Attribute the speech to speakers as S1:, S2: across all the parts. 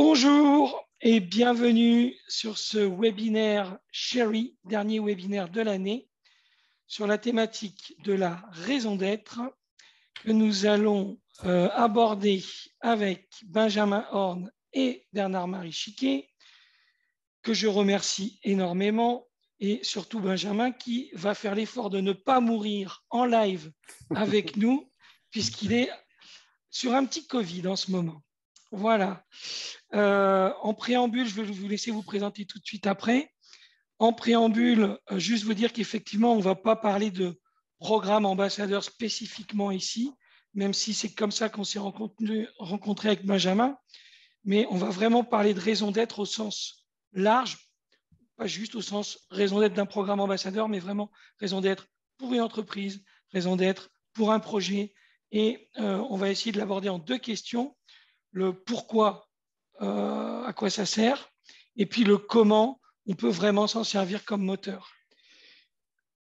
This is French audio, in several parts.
S1: Bonjour et bienvenue sur ce webinaire Sherry, dernier webinaire de l'année, sur la thématique de la raison d'être que nous allons aborder avec Benjamin Horn et Bernard-Marie Chiquet, que je remercie énormément, et surtout Benjamin qui va faire l'effort de ne pas mourir en live avec nous, puisqu'il est sur un petit Covid en ce moment. Voilà. En préambule, je vais vous laisser vous présenter tout de suite après. En préambule, juste vous dire qu'effectivement, on ne va pas parler de programme ambassadeur spécifiquement ici, même si c'est comme ça qu'on s'est rencontré avec Benjamin, mais on va vraiment parler de raison d'être au sens large, pas juste au sens raison d'être d'un programme ambassadeur, mais vraiment raison d'être pour une entreprise, raison d'être pour un projet. Et on va essayer de l'aborder en deux questions. Le pourquoi, à quoi ça sert, et puis le comment on peut vraiment s'en servir comme moteur.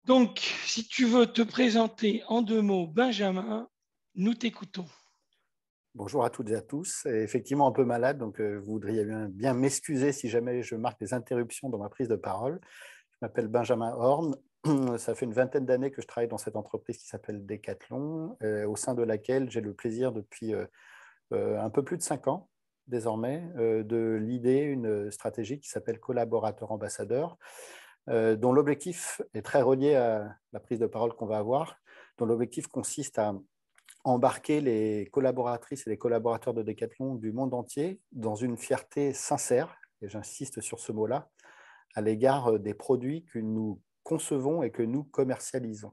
S1: Donc, si tu veux te présenter en deux mots, Benjamin, nous t'écoutons.
S2: Bonjour à toutes et à tous. Effectivement, un peu malade, donc vous voudriez bien m'excuser si jamais je marque des interruptions dans ma prise de parole. Je m'appelle Benjamin Horn. Ça fait une vingtaine d'années que je travaille dans cette entreprise qui s'appelle Decathlon, au sein de laquelle j'ai le plaisir depuis un peu plus de 5 ans désormais de l'idée une stratégie qui s'appelle collaborateur ambassadeur, dont l'objectif est très relié à la prise de parole qu'on va avoir, dont l'objectif consiste à embarquer les collaboratrices et les collaborateurs de Decathlon du monde entier dans une fierté sincère, et j'insiste sur ce mot-là, à l'égard des produits que nous concevons et que nous commercialisons.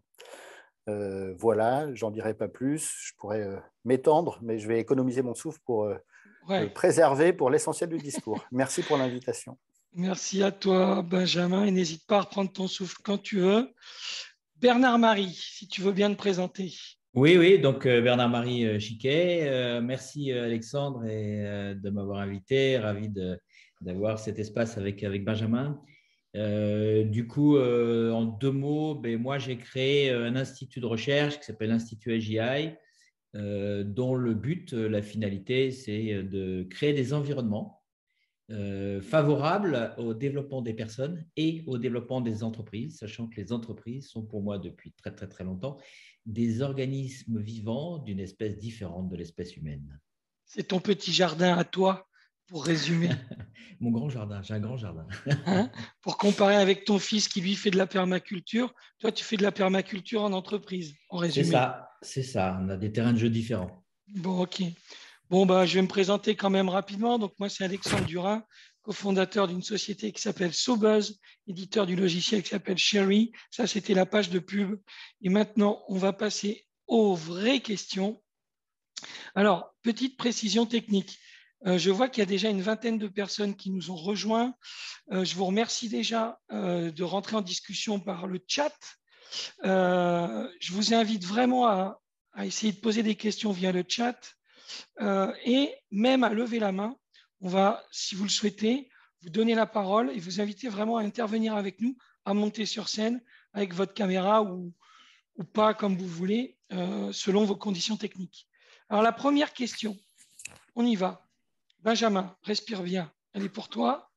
S2: Voilà, j'en dirai pas plus, je pourrais m'étendre, mais je vais économiser mon souffle pour préserver pour l'essentiel du discours. Merci pour l'invitation.
S1: Merci à toi, Benjamin, et n'hésite pas à reprendre ton souffle quand tu veux. Bernard-Marie, si tu veux bien te présenter.
S3: Oui, donc Bernard-Marie Chiquet, merci Alexandre de m'avoir invité, ravi d'avoir cet espace avec Benjamin. En deux mots, moi j'ai créé un institut de recherche qui s'appelle l'Institut AGI, dont le but, la finalité, c'est de créer des environnements favorables au développement des personnes et au développement des entreprises, sachant que les entreprises sont pour moi depuis très très très longtemps des organismes vivants d'une espèce différente de l'espèce humaine.
S1: C'est ton petit jardin à toi, pour résumer.
S3: Mon grand jardin, j'ai un grand jardin.
S1: Pour comparer avec ton fils qui lui fait de la permaculture, toi tu fais de la permaculture en entreprise, en résumé.
S3: C'est ça, on a des terrains de jeu différents.
S1: Bon, ok. Bon, je vais me présenter quand même rapidement. Donc, moi, c'est Alexandre Durin, cofondateur d'une société qui s'appelle Sobuzz, éditeur du logiciel qui s'appelle Sherry. Ça, c'était la page de pub. Et maintenant, on va passer aux vraies questions. Alors, petite précision technique. Je vois qu'il y a déjà une vingtaine de personnes qui nous ont rejoints. Je vous remercie déjà de rentrer en discussion par le chat. Je vous invite vraiment à essayer de poser des questions via le chat. Et même à lever la main. On va, si vous le souhaitez, vous donner la parole et vous inviter vraiment à intervenir avec nous, à monter sur scène avec votre caméra ou pas, comme vous voulez, selon vos conditions techniques. Alors, la première question, on y va. Benjamin, respire bien, elle est pour toi.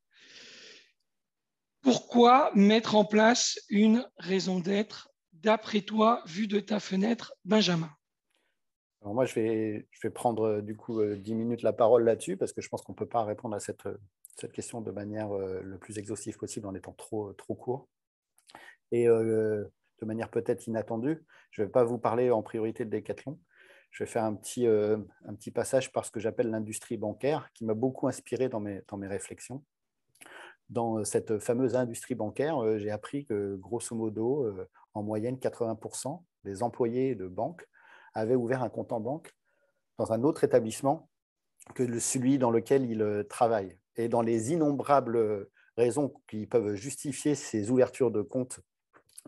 S1: Pourquoi mettre en place une raison d'être, d'après toi, vue de ta fenêtre, Benjamin?
S2: Alors moi, je vais prendre du coup 10 minutes la parole là-dessus parce que je pense qu'on ne peut pas répondre à cette question de manière le plus exhaustive possible en étant trop court. Et de manière peut-être inattendue, je ne vais pas vous parler en priorité de Decathlon. Je vais faire un petit passage par ce que j'appelle l'industrie bancaire qui m'a beaucoup inspiré dans mes réflexions. Dans cette fameuse industrie bancaire, j'ai appris que grosso modo, en moyenne, 80% des employés de banque avaient ouvert un compte en banque dans un autre établissement que celui dans lequel ils travaillent. Et dans les innombrables raisons qui peuvent justifier ces ouvertures de comptes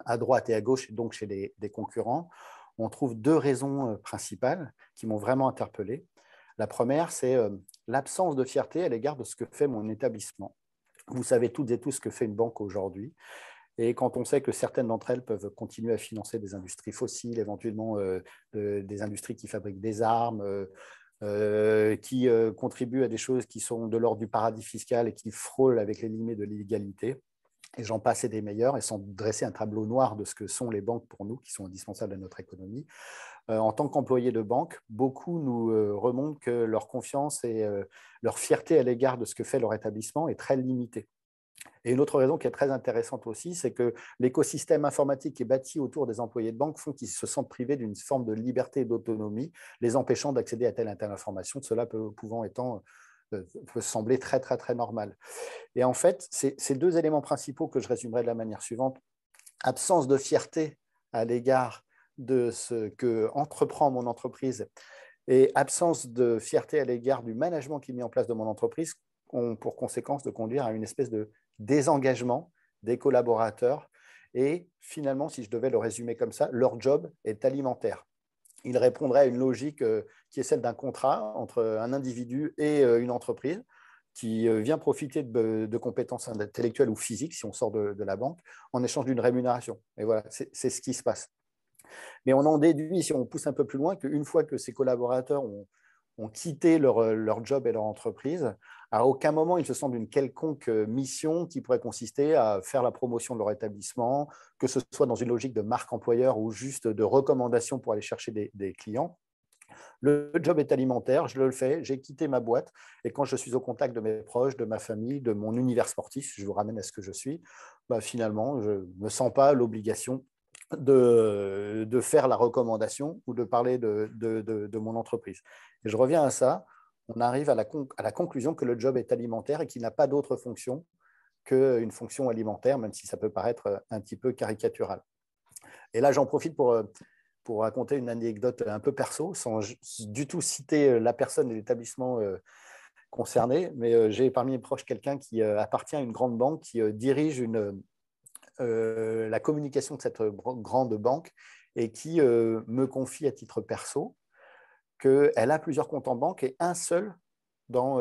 S2: à droite et à gauche, et donc chez des concurrents, on trouve deux raisons principales qui m'ont vraiment interpellé. La première, c'est l'absence de fierté à l'égard de ce que fait mon établissement. Vous savez toutes et tous ce que fait une banque aujourd'hui. Et quand on sait que certaines d'entre elles peuvent continuer à financer des industries fossiles, éventuellement des industries qui fabriquent des armes, qui contribuent à des choses qui sont de l'ordre du paradis fiscal et qui frôlent avec les limites de l'illégalité. Et j'en passe et des meilleurs, et sans dresser un tableau noir de ce que sont les banques pour nous, qui sont indispensables à notre économie. En tant qu'employés de banque, beaucoup nous remontent que leur confiance et leur fierté à l'égard de ce que fait leur établissement est très limitée. Et une autre raison qui est très intéressante aussi, c'est que l'écosystème informatique qui est bâti autour des employés de banque font qu'ils se sentent privés d'une forme de liberté et d'autonomie, les empêchant d'accéder à telle ou telle information, cela peut sembler très, très, très normal. Et en fait, ces deux éléments principaux que je résumerai de la manière suivante: absence de fierté à l'égard de ce que entreprend mon entreprise et absence de fierté à l'égard du management qui est mis en place de mon entreprise, ont pour conséquence de conduire à une espèce de désengagement des collaborateurs. Et finalement, si je devais le résumer comme ça, leur job est alimentaire. Ils répondraient à une logique qui est celle d'un contrat entre un individu et une entreprise qui vient profiter de compétences intellectuelles ou physiques, si on sort de la banque, en échange d'une rémunération. Et voilà, c'est ce qui se passe. Mais on en déduit, si on pousse un peu plus loin, qu'une fois que ces collaborateurs ont quitté leur job et leur entreprise, à aucun moment ils se sentent d'une quelconque mission qui pourrait consister à faire la promotion de leur établissement, que ce soit dans une logique de marque employeur ou juste de recommandation pour aller chercher des clients. Le job est alimentaire, je le fais, j'ai quitté ma boîte, et quand je suis au contact de mes proches, de ma famille, de mon univers sportif, je vous ramène à ce que je suis, finalement, je ne me sens pas l'obligation de faire la recommandation ou de parler de mon entreprise. Et je reviens à ça, on arrive à la conclusion que le job est alimentaire et qu'il n'a pas d'autre fonction qu'une fonction alimentaire, même si ça peut paraître un petit peu caricatural. Et là, j'en profite pour raconter une anecdote un peu perso, sans du tout citer la personne et l'établissement concerné, mais j'ai parmi mes proches quelqu'un qui appartient à une grande banque, qui dirige la communication de cette grande banque et qui me confie à titre perso qu'elle a plusieurs comptes en banque et un seul dans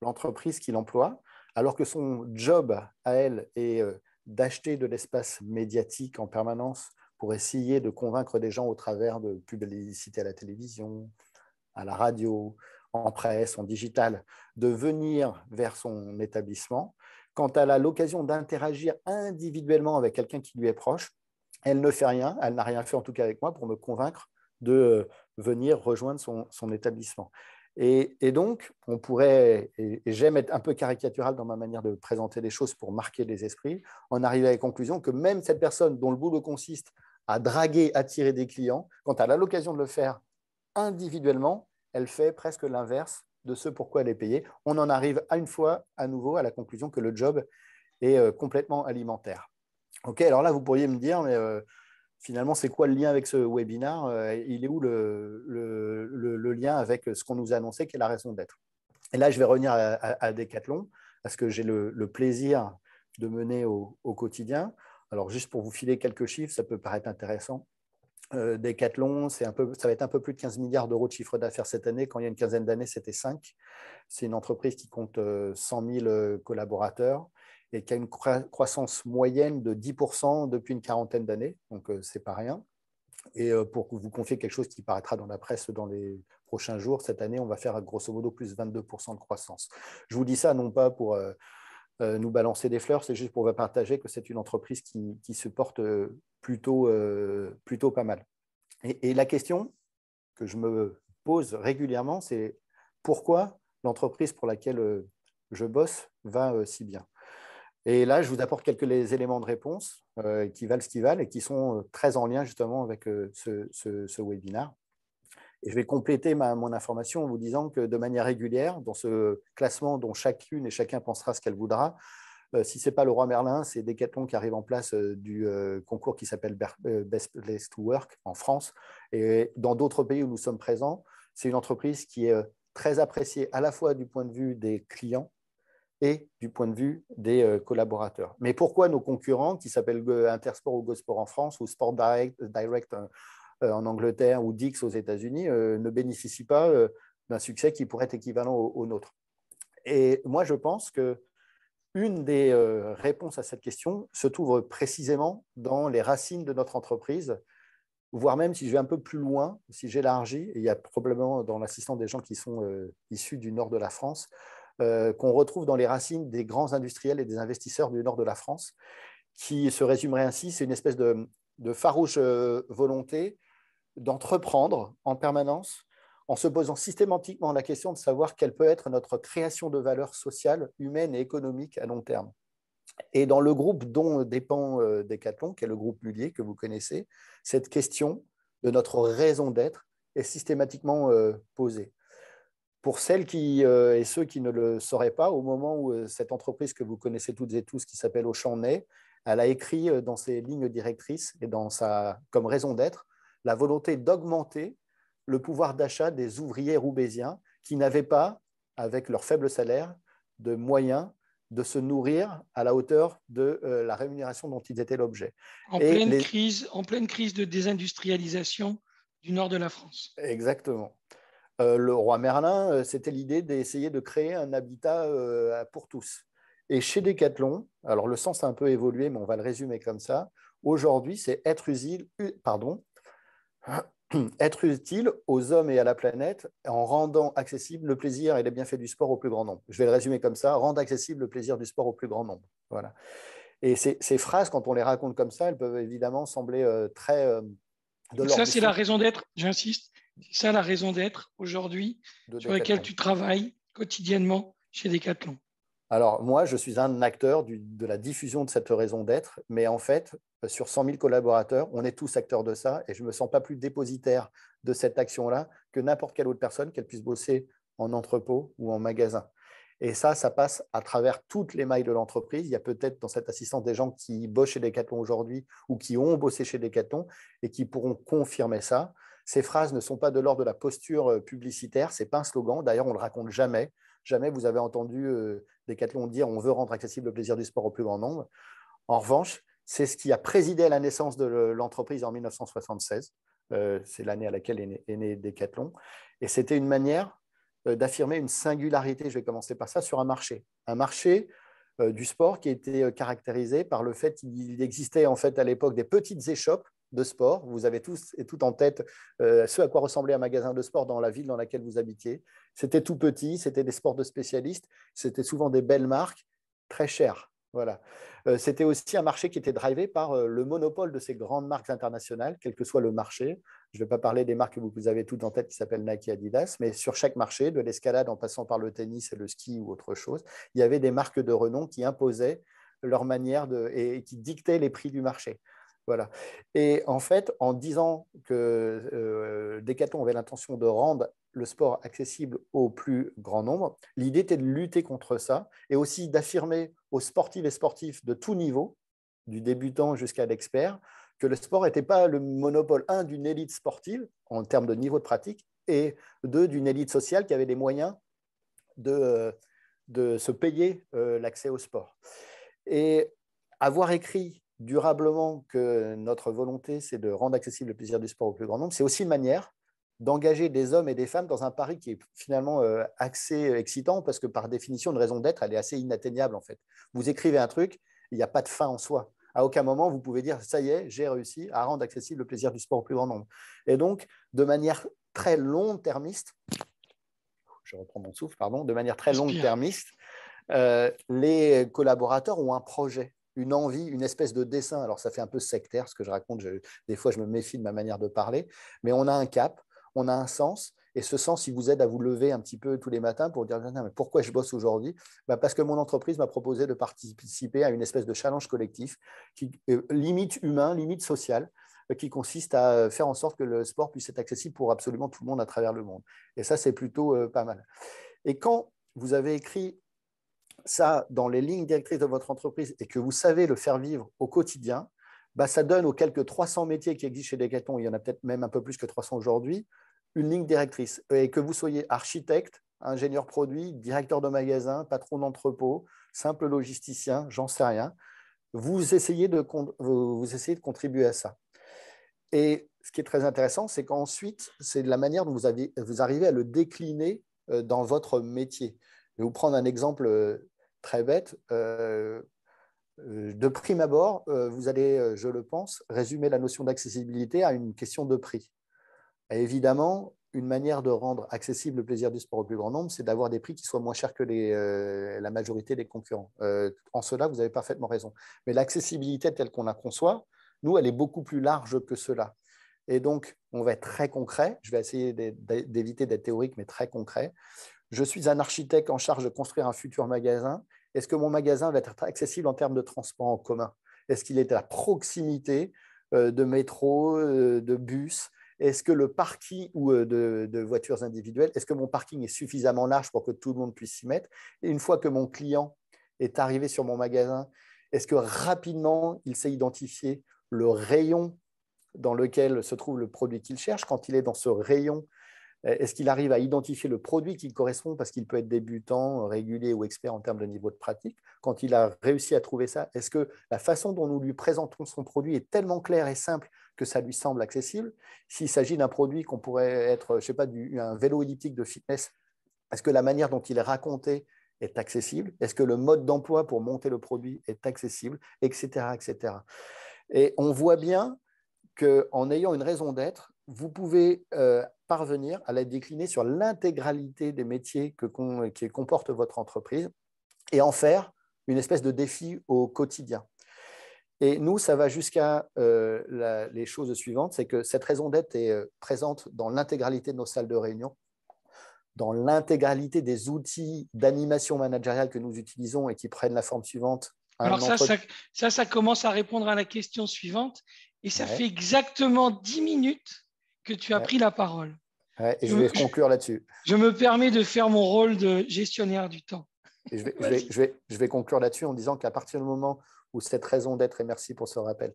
S2: l'entreprise qu'il emploie, alors que son job à elle est d'acheter de l'espace médiatique en permanence pour essayer de convaincre des gens au travers de publicités à la télévision, à la radio, en presse, en digital, de venir vers son établissement. Quand elle a l'occasion d'interagir individuellement avec quelqu'un qui lui est proche, elle ne fait rien, elle n'a rien fait en tout cas avec moi pour me convaincre de venir rejoindre son établissement. Et donc, on pourrait, et j'aime être un peu caricatural dans ma manière de présenter les choses pour marquer les esprits, en arriver à la conclusion que même cette personne dont le boulot consiste à draguer, attirer des clients, quand elle a l'occasion de le faire individuellement, elle fait presque l'inverse de ce pourquoi elle est payée. On en arrive à une fois à nouveau à la conclusion que le job est complètement alimentaire. Ok, alors là, vous pourriez me dire, mais finalement, c'est quoi le lien avec ce webinaire? Il est où le lien avec ce qu'on nous a annoncé, qui est la raison d'être? Et là, je vais revenir à Decathlon, parce que j'ai le plaisir de mener au quotidien. Alors, juste pour vous filer quelques chiffres, ça peut paraître intéressant. Decathlon, ça va être un peu plus de 15 milliards d'euros de chiffre d'affaires cette année. Quand il y a une quinzaine d'années, c'était 5. C'est une entreprise qui compte 100 000 collaborateurs et qui a une croissance moyenne de 10% depuis une quarantaine d'années. Donc, ce n'est pas rien. Et pour vous confier quelque chose qui paraîtra dans la presse dans les prochains jours, cette année, on va faire grosso modo plus 22% de croissance. Je vous dis ça non pas pour nous balancer des fleurs, c'est juste pour vous partager que c'est une entreprise qui se porte plutôt pas mal. Et la question que je me pose régulièrement, c'est pourquoi l'entreprise pour laquelle je bosse va si bien. Et là, je vous apporte quelques éléments de réponse qui valent ce qu'ils valent et qui sont très en lien justement avec ce webinaire. Et je vais compléter mon information en vous disant que de manière régulière, dans ce classement dont chacune et chacun pensera ce qu'elle voudra, si ce n'est pas le roi Merlin, c'est Decathlon qui arrive en place du concours qui s'appelle Best Place to Work en France. Et dans d'autres pays où nous sommes présents, c'est une entreprise qui est très appréciée à la fois du point de vue des clients et du point de vue des collaborateurs. Mais pourquoi nos concurrents, qui s'appellent Intersport ou GoSport en France, ou Sport Direct en Angleterre ou Dix aux États-Unis, ne bénéficient pas d'un succès qui pourrait être équivalent au nôtre? Et moi, je pense qu'une des réponses à cette question se trouve précisément dans les racines de notre entreprise, voire même si je vais un peu plus loin, si j'élargis, et il y a probablement dans l'assistant des gens qui sont issus du nord de la France, qu'on retrouve dans les racines des grands industriels et des investisseurs du nord de la France, qui se résumerait ainsi, c'est une espèce de farouche volonté d'entreprendre en permanence en se posant systématiquement la question de savoir quelle peut être notre création de valeur sociale, humaine et économique à long terme. Et dans le groupe dont dépend Decathlon, qui est le groupe Mulliez que vous connaissez, cette question de notre raison d'être est systématiquement posée. Pour celles et ceux qui ne le sauraient pas, au moment où cette entreprise que vous connaissez toutes et tous, qui s'appelle Auchan naît, elle a écrit dans ses lignes directrices et comme raison d'être la volonté d'augmenter le pouvoir d'achat des ouvriers roubaisiens qui n'avaient pas, avec leur faible salaire, de moyens de se nourrir à la hauteur de la rémunération dont ils étaient l'objet.
S1: En pleine crise de désindustrialisation du nord de la France.
S2: Exactement. Le roi Merlin, c'était l'idée d'essayer de créer un habitat pour tous. Et chez Decathlon, alors le sens a un peu évolué, mais on va le résumer comme ça. Aujourd'hui, c'est être utile aux hommes et à la planète en rendant accessible le plaisir et les bienfaits du sport au plus grand nombre. Je vais le résumer comme ça, rendre accessible le plaisir du sport au plus grand nombre. Voilà. Et ces phrases, quand on les raconte comme ça, elles peuvent évidemment sembler très de l'ordre.
S1: Ça, c'est la raison d'être, j'insiste, c'est ça la raison d'être aujourd'hui sur laquelle tu travailles quotidiennement chez Decathlon.
S2: Alors, moi, je suis un acteur de la diffusion de cette raison d'être, mais en fait, sur 100 000 collaborateurs, on est tous acteurs de ça et je ne me sens pas plus dépositaire de cette action-là que n'importe quelle autre personne, qu'elle puisse bosser en entrepôt ou en magasin. Et ça passe à travers toutes les mailles de l'entreprise. Il y a peut-être dans cette assistance des gens qui bossent chez Decathlon aujourd'hui ou qui ont bossé chez Decathlon et qui pourront confirmer ça. Ces phrases ne sont pas de l'ordre de la posture publicitaire, ce n'est pas un slogan. D'ailleurs, on ne le raconte jamais. Jamais vous avez entendu Decathlon dire « on veut rendre accessible le plaisir du sport au plus grand nombre ». En revanche, c'est ce qui a présidé à la naissance de l'entreprise en 1976. C'est l'année à laquelle est né Decathlon. Et c'était une manière d'affirmer une singularité, je vais commencer par ça, sur un marché. Un marché du sport qui était caractérisé par le fait qu'il existait en fait à l'époque des petites échoppes de sport. Vous avez tous et toutes en tête ce à quoi ressemblait un magasin de sport dans la ville dans laquelle vous habitiez. C'était tout petit, c'était des sports de spécialistes, c'était souvent des belles marques, très chères. Voilà. C'était aussi un marché qui était drivé par le monopole de ces grandes marques internationales, quel que soit le marché. Je ne vais pas parler des marques que vous avez toutes en tête qui s'appellent Nike et Adidas, mais sur chaque marché, de l'escalade en passant par le tennis et le ski ou autre chose, il y avait des marques de renom qui imposaient leur manière et qui dictaient les prix du marché. Voilà. Et en fait, en disant que Decathlon avait l'intention de rendre le sport accessible au plus grand nombre, l'idée était de lutter contre ça et aussi d'affirmer aux sportives et sportifs de tout niveau, du débutant jusqu'à l'expert, que le sport n'était pas le monopole, d'une élite sportive en termes de niveau de pratique et d'une élite sociale qui avait les moyens de se payer l'accès au sport. Et avoir écrit durablement que notre volonté, c'est de rendre accessible le plaisir du sport au plus grand nombre, c'est aussi une manière d'engager des hommes et des femmes dans un pari qui est finalement assez excitant parce que par définition, une raison d'être, elle est assez inatteignable en fait. Vous écrivez un truc, il n'y a pas de fin en soi. À aucun moment, vous pouvez dire « ça y est, j'ai réussi à rendre accessible le plaisir du sport au plus grand nombre ». Et donc, de manière très long-termiste, je reprends mon souffle, pardon, de manière très long-termiste, les collaborateurs ont un projet, une envie, une espèce de dessin. Alors, ça fait un peu sectaire ce que je raconte. Des fois, je me méfie de ma manière de parler. Mais on a un cap, on a un sens. Et ce sens, il vous aide à vous lever un petit peu tous les matins pour dire mais pourquoi je bosse aujourd'hui ? Parce que mon entreprise m'a proposé de participer à une espèce de challenge collectif, qui limite humain, limite social, qui consiste à faire en sorte que le sport puisse être accessible pour absolument tout le monde à travers le monde. Et ça, c'est plutôt pas mal. Et quand vous avez écrit ça dans les lignes directrices de votre entreprise et que vous savez le faire vivre au quotidien, ça donne aux quelques 300 métiers qui existent chez Decathlon, il y en a peut-être même un peu plus que 300 aujourd'hui, une ligne directrice. Et que vous soyez architecte, ingénieur produit, directeur de magasin, patron d'entrepôt, simple logisticien, j'en sais rien, vous essayez de contribuer à ça. Et ce qui est très intéressant, c'est qu'ensuite, c'est de la manière dont vous arrivez à le décliner dans votre métier. Je vais vous prendre un exemple très bête. De prime abord, vous allez, je le pense, résumer la notion d'accessibilité à une question de prix. Et évidemment, une manière de rendre accessible le plaisir du sport au plus grand nombre, c'est d'avoir des prix qui soient moins chers que la majorité des concurrents. En cela, vous avez parfaitement raison. Mais l'accessibilité telle qu'on la conçoit, nous, elle est beaucoup plus large que cela. Et donc, on va être très concret. Je vais essayer d'éviter d'être théorique, mais très concret. Je suis un architecte en charge de construire un futur magasin. Est-ce que mon magasin va être accessible en termes de transport en commun? Est-ce qu'il est à proximité de métro, de bus? Est-ce que le parking ou de voitures individuelles, est-ce que mon parking est suffisamment large pour que tout le monde puisse s'y mettre? Et une fois que mon client est arrivé sur mon magasin, est-ce que rapidement, il sait identifier le rayon dans lequel se trouve le produit qu'il cherche? Quand il est dans ce rayon, est-ce qu'il arrive à identifier le produit qui correspond, parce qu'il peut être débutant, régulier ou expert en termes de niveau de pratique? Quand il a réussi à trouver ça, est-ce que la façon dont nous lui présentons son produit est tellement claire et simple que ça lui semble accessible? S'il s'agit d'un produit qu'on pourrait être, je sais pas, un vélo elliptique de fitness, est-ce que la manière dont il est raconté est accessible? Est-ce que le mode d'emploi pour monter le produit est accessible? Etc., etc. Et on voit bien qu'en ayant une raison d'être, vous pouvez parvenir à la décliner sur l'intégralité des métiers qui comporte votre entreprise et en faire une espèce de défi au quotidien. Et nous, ça va jusqu'à les choses suivantes, c'est que cette raison d'être est présente dans l'intégralité de nos salles de réunion, dans l'intégralité des outils d'animation managériale que nous utilisons et qui prennent la forme suivante.
S1: Alors ça commence à répondre à la question suivante. Et ça fait exactement 10 minutes que tu as pris la parole.
S2: Et je vais conclure là-dessus.
S1: Je me permets de faire mon rôle de gestionnaire du temps.
S2: Et je vais conclure là-dessus en disant qu'à partir du moment où cette raison d'être, et merci pour ce rappel,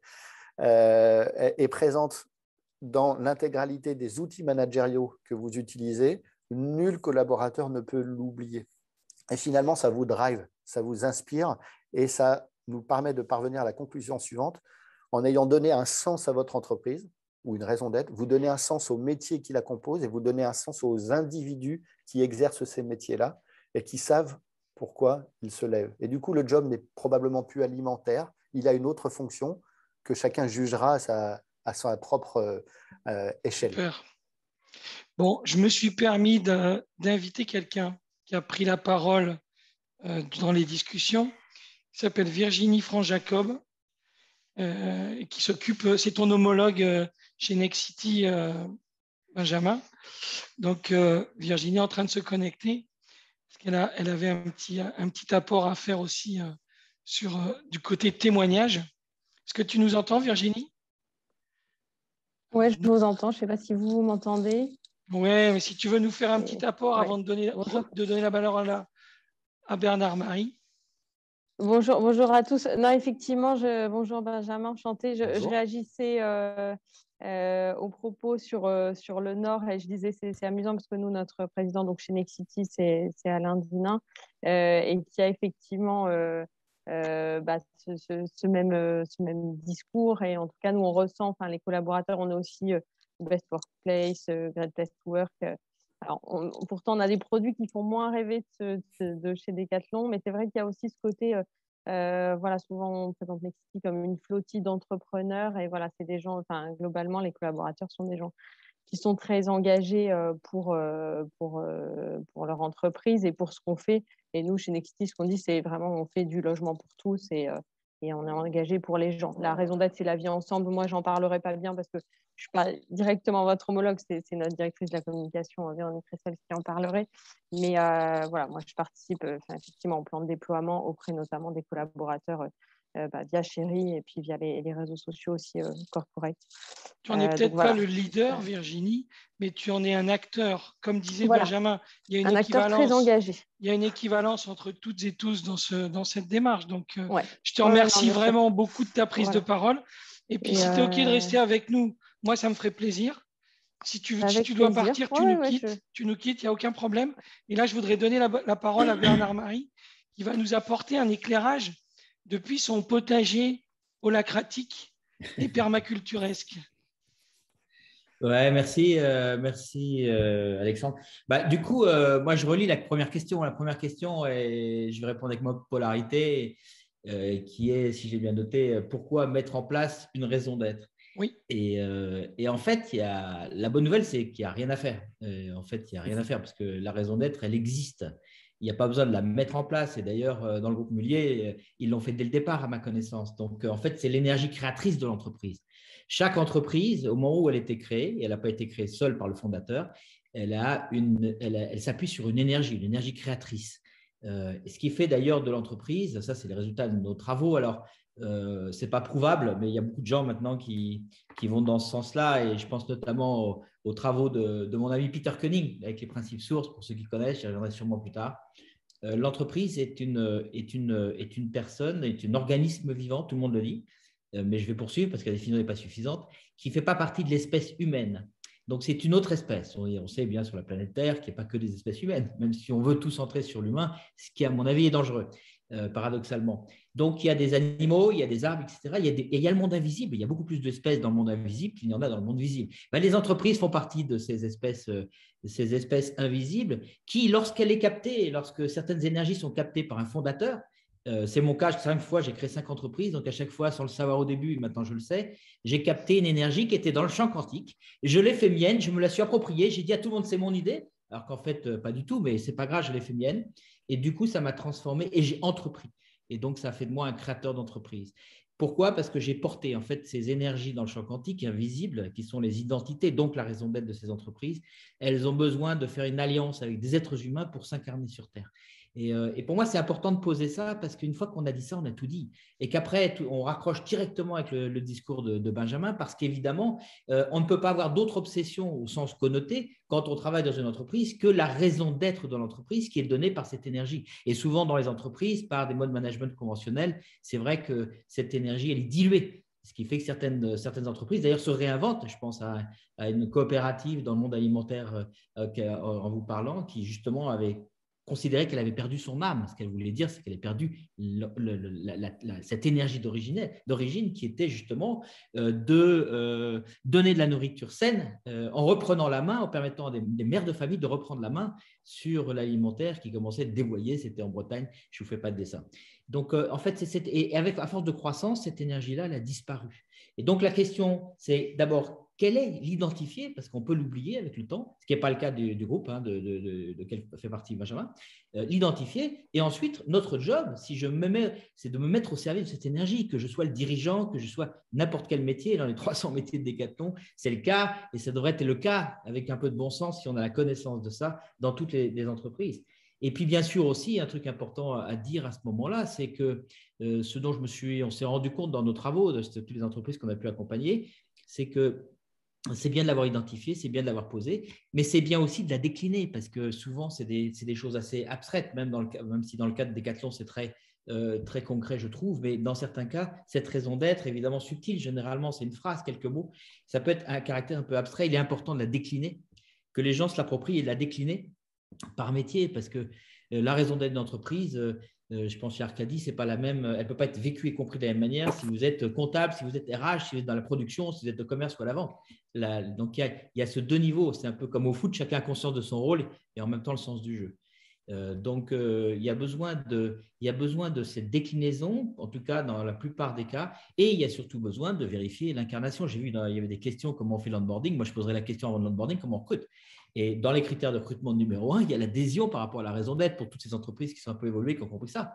S2: est présente dans l'intégralité des outils managériaux que vous utilisez, nul collaborateur ne peut l'oublier. Et finalement, ça vous drive, ça vous inspire et ça nous permet de parvenir à la conclusion suivante. En ayant donné un sens à votre entreprise ou une raison d'être, vous donnez un sens aux métiers qui la composent et vous donnez un sens aux individus qui exercent ces métiers-là et qui savent pourquoi ils se lèvent. Et du coup, le job n'est probablement plus alimentaire. Il a une autre fonction que chacun jugera à sa propre échelle.
S1: Super. Bon, je me suis permis d'inviter quelqu'un qui a pris la parole dans les discussions. Il s'appelle Virginie Franc-Jacob. Qui s'occupe, c'est ton homologue chez Nexity, Benjamin. Donc, Virginie est en train de se connecter parce qu'elle avait un petit apport à faire aussi du côté témoignage. Est-ce que tu nous entends, Virginie?
S4: Oui, je vous entends. Je ne sais pas si vous m'entendez.
S1: Oui, mais si tu veux nous faire un petit apport avant de donner la valeur à Bernard-Marie.
S4: Bonjour à tous. Non, effectivement, bonjour Benjamin, enchanté. Je réagissais aux propos sur le Nord et je disais c'est amusant parce que nous, notre président donc chez Nexity, c'est Alain Dinin et qui a effectivement ce même discours et en tout cas, nous, on ressent, enfin, les collaborateurs, on est aussi Best Workplace, Great Place to Work. Alors, pourtant, on a des produits qui font moins rêver de chez Decathlon, mais c'est vrai qu'il y a aussi ce côté, voilà, souvent on présente Nexity comme une flottille d'entrepreneurs et voilà, c'est des gens, enfin, globalement, les collaborateurs sont des gens qui sont très engagés pour leur entreprise et pour ce qu'on fait. Et nous, chez Nexity, ce qu'on dit, c'est vraiment, on fait du logement pour tous et on est engagé pour les gens. La raison d'être, c'est la vie ensemble. Moi, j'en parlerai pas bien parce que je ne suis pas directement votre homologue, c'est notre directrice de la communication, Véronique Ressel, qui en parlerait. Mais voilà, moi, je participe effectivement au plan de déploiement auprès notamment des collaborateurs via Chéri et puis via les réseaux sociaux aussi corporate.
S1: Tu n'en es peut-être pas le leader, Virginie, mais tu en es un acteur. Comme disait Benjamin, il y a une
S4: acteur très engagé.
S1: Il y a une équivalence entre toutes et tous dans cette démarche. Donc, je te remercie vraiment beaucoup de ta prise de parole. Et puis, si tu es OK de rester avec nous, moi, ça me ferait plaisir. Si tu dois partir, tu nous quittes, il n'y a aucun problème. Et là, je voudrais donner la parole à Bernard-Marie, qui va nous apporter un éclairage depuis son potager holacratique et permaculturesque.
S3: Ouais, merci Alexandre. Du coup, moi je relis la première question. La première question, et je vais répondre avec ma polarité. qui est, si j'ai bien noté, pourquoi mettre en place une raison d'être.
S1: Oui.
S3: Et en fait, la bonne nouvelle, c'est qu'il n'y a rien à faire. En fait, il n'y a rien à faire parce que la raison d'être, elle existe. Il n'y a pas besoin de la mettre en place. Et d'ailleurs, dans le groupe Mullier, ils l'ont fait dès le départ, à ma connaissance. Donc, en fait, c'est l'énergie créatrice de l'entreprise. Chaque entreprise, au moment où elle a été créée, et elle n'a pas été créée seule par le fondateur, elle s'appuie sur une énergie créatrice. Ce qui fait d'ailleurs de l'entreprise, ça c'est les résultats de nos travaux. Alors, ce n'est pas prouvable, mais il y a beaucoup de gens maintenant qui vont dans ce sens-là, et je pense notamment aux travaux de mon ami Peter Koenig avec les principes sources, pour ceux qui connaissent, j'y reviendrai sûrement plus tard. L'entreprise est une personne, est un organisme vivant, tout le monde le dit, mais je vais poursuivre parce que la définition n'est pas suffisante, qui ne fait pas partie de l'espèce humaine. Donc, c'est une autre espèce. On sait bien sur la planète Terre qu'il n'y a pas que des espèces humaines, même si on veut tout centrer sur l'humain, ce qui, à mon avis, est dangereux, paradoxalement. Donc, il y a des animaux, il y a des arbres, etc. Il y a le monde invisible. Il y a beaucoup plus d'espèces dans le monde invisible qu'il y en a dans le monde visible. Les entreprises font partie de ces espèces invisibles qui, lorsqu'elle est captée, lorsque certaines énergies sont captées par un fondateur, c'est mon cas, 5 fois, j'ai créé 5 entreprises, donc à chaque fois, sans le savoir au début, maintenant je le sais, j'ai capté une énergie qui était dans le champ quantique, je l'ai fait mienne, je me la suis appropriée, j'ai dit à tout le monde c'est mon idée, alors qu'en fait, pas du tout, mais c'est pas grave, je l'ai fait mienne, et du coup, ça m'a transformé et j'ai entrepris. Et donc, ça fait de moi un créateur d'entreprise. Pourquoi? Parce que j'ai porté en fait ces énergies dans le champ quantique invisibles, qui sont les identités, donc la raison d'être de ces entreprises. Elles ont besoin de faire une alliance avec des êtres humains pour s'incarner sur Terre. Et pour moi, c'est important de poser ça parce qu'une fois qu'on a dit ça, on a tout dit. Et qu'après, on raccroche directement avec le discours de Benjamin parce qu'évidemment, on ne peut pas avoir d'autre obsession au sens connoté quand on travaille dans une entreprise que la raison d'être de l'entreprise qui est donnée par cette énergie. Et souvent, dans les entreprises, par des modes de management conventionnels, c'est vrai que cette énergie, elle est diluée. Ce qui fait que certaines entreprises, d'ailleurs, se réinventent. Je pense à une coopérative dans le monde alimentaire en vous parlant, qui justement avait considérait qu'elle avait perdu son âme. Ce qu'elle voulait dire, c'est qu'elle avait perdu cette énergie d'origine qui était justement de donner de la nourriture saine en reprenant la main, en permettant à des mères de famille de reprendre la main sur l'alimentaire qui commençait à être dévoyé. C'était en Bretagne, je ne vous fais pas de dessin. Donc, en fait, à force de croissance, cette énergie-là, elle a disparu. Et donc, la question, c'est d'abord, quelle est l'identifier, parce qu'on peut l'oublier avec le temps, ce qui n'est pas le cas du groupe de quel fait partie Benjamin, l'identifier. Et ensuite, notre job, c'est de me mettre au service de cette énergie, que je sois le dirigeant, que je sois n'importe quel métier. Dans les 300 métiers de Decathlon, c'est le cas, et ça devrait être le cas, avec un peu de bon sens, si on a la connaissance de ça, dans toutes les entreprises. Et puis, bien sûr, aussi, un truc important à dire à ce moment-là, c'est que ce dont on s'est rendu compte dans nos travaux, de toutes les entreprises qu'on a pu accompagner, c'est que c'est bien de l'avoir identifié, c'est bien de l'avoir posé, mais c'est bien aussi de la décliner parce que souvent, c'est des choses assez abstraites, même si dans le cas de Decathlon, c'est très concret, je trouve, mais dans certains cas, cette raison d'être, évidemment subtile, généralement, c'est une phrase, quelques mots, ça peut être un caractère un peu abstrait, il est important de la décliner, que les gens se l'approprient et de la décliner par métier, parce que la raison d'être d'entreprise, je pense chez Arcadie, c'est pas la même, elle ne peut pas être vécue et comprise de la même manière si vous êtes comptable, si vous êtes RH, si vous êtes dans la production, si vous êtes au commerce ou à la vente. Donc, il y a ce deux niveaux. C'est un peu comme au foot, chacun a conscience de son rôle et en même temps le sens du jeu. Donc, il y a besoin de cette déclinaison, en tout cas dans la plupart des cas, et il y a surtout besoin de vérifier l'incarnation. J'ai vu, il y avait des questions, comment on fait l'onboarding. Moi, je poserais la question avant l'onboarding, comment on recrute. Et dans les critères de recrutement numéro 1, il y a l'adhésion par rapport à la raison d'être pour toutes ces entreprises qui sont un peu évoluées, qui ont compris ça.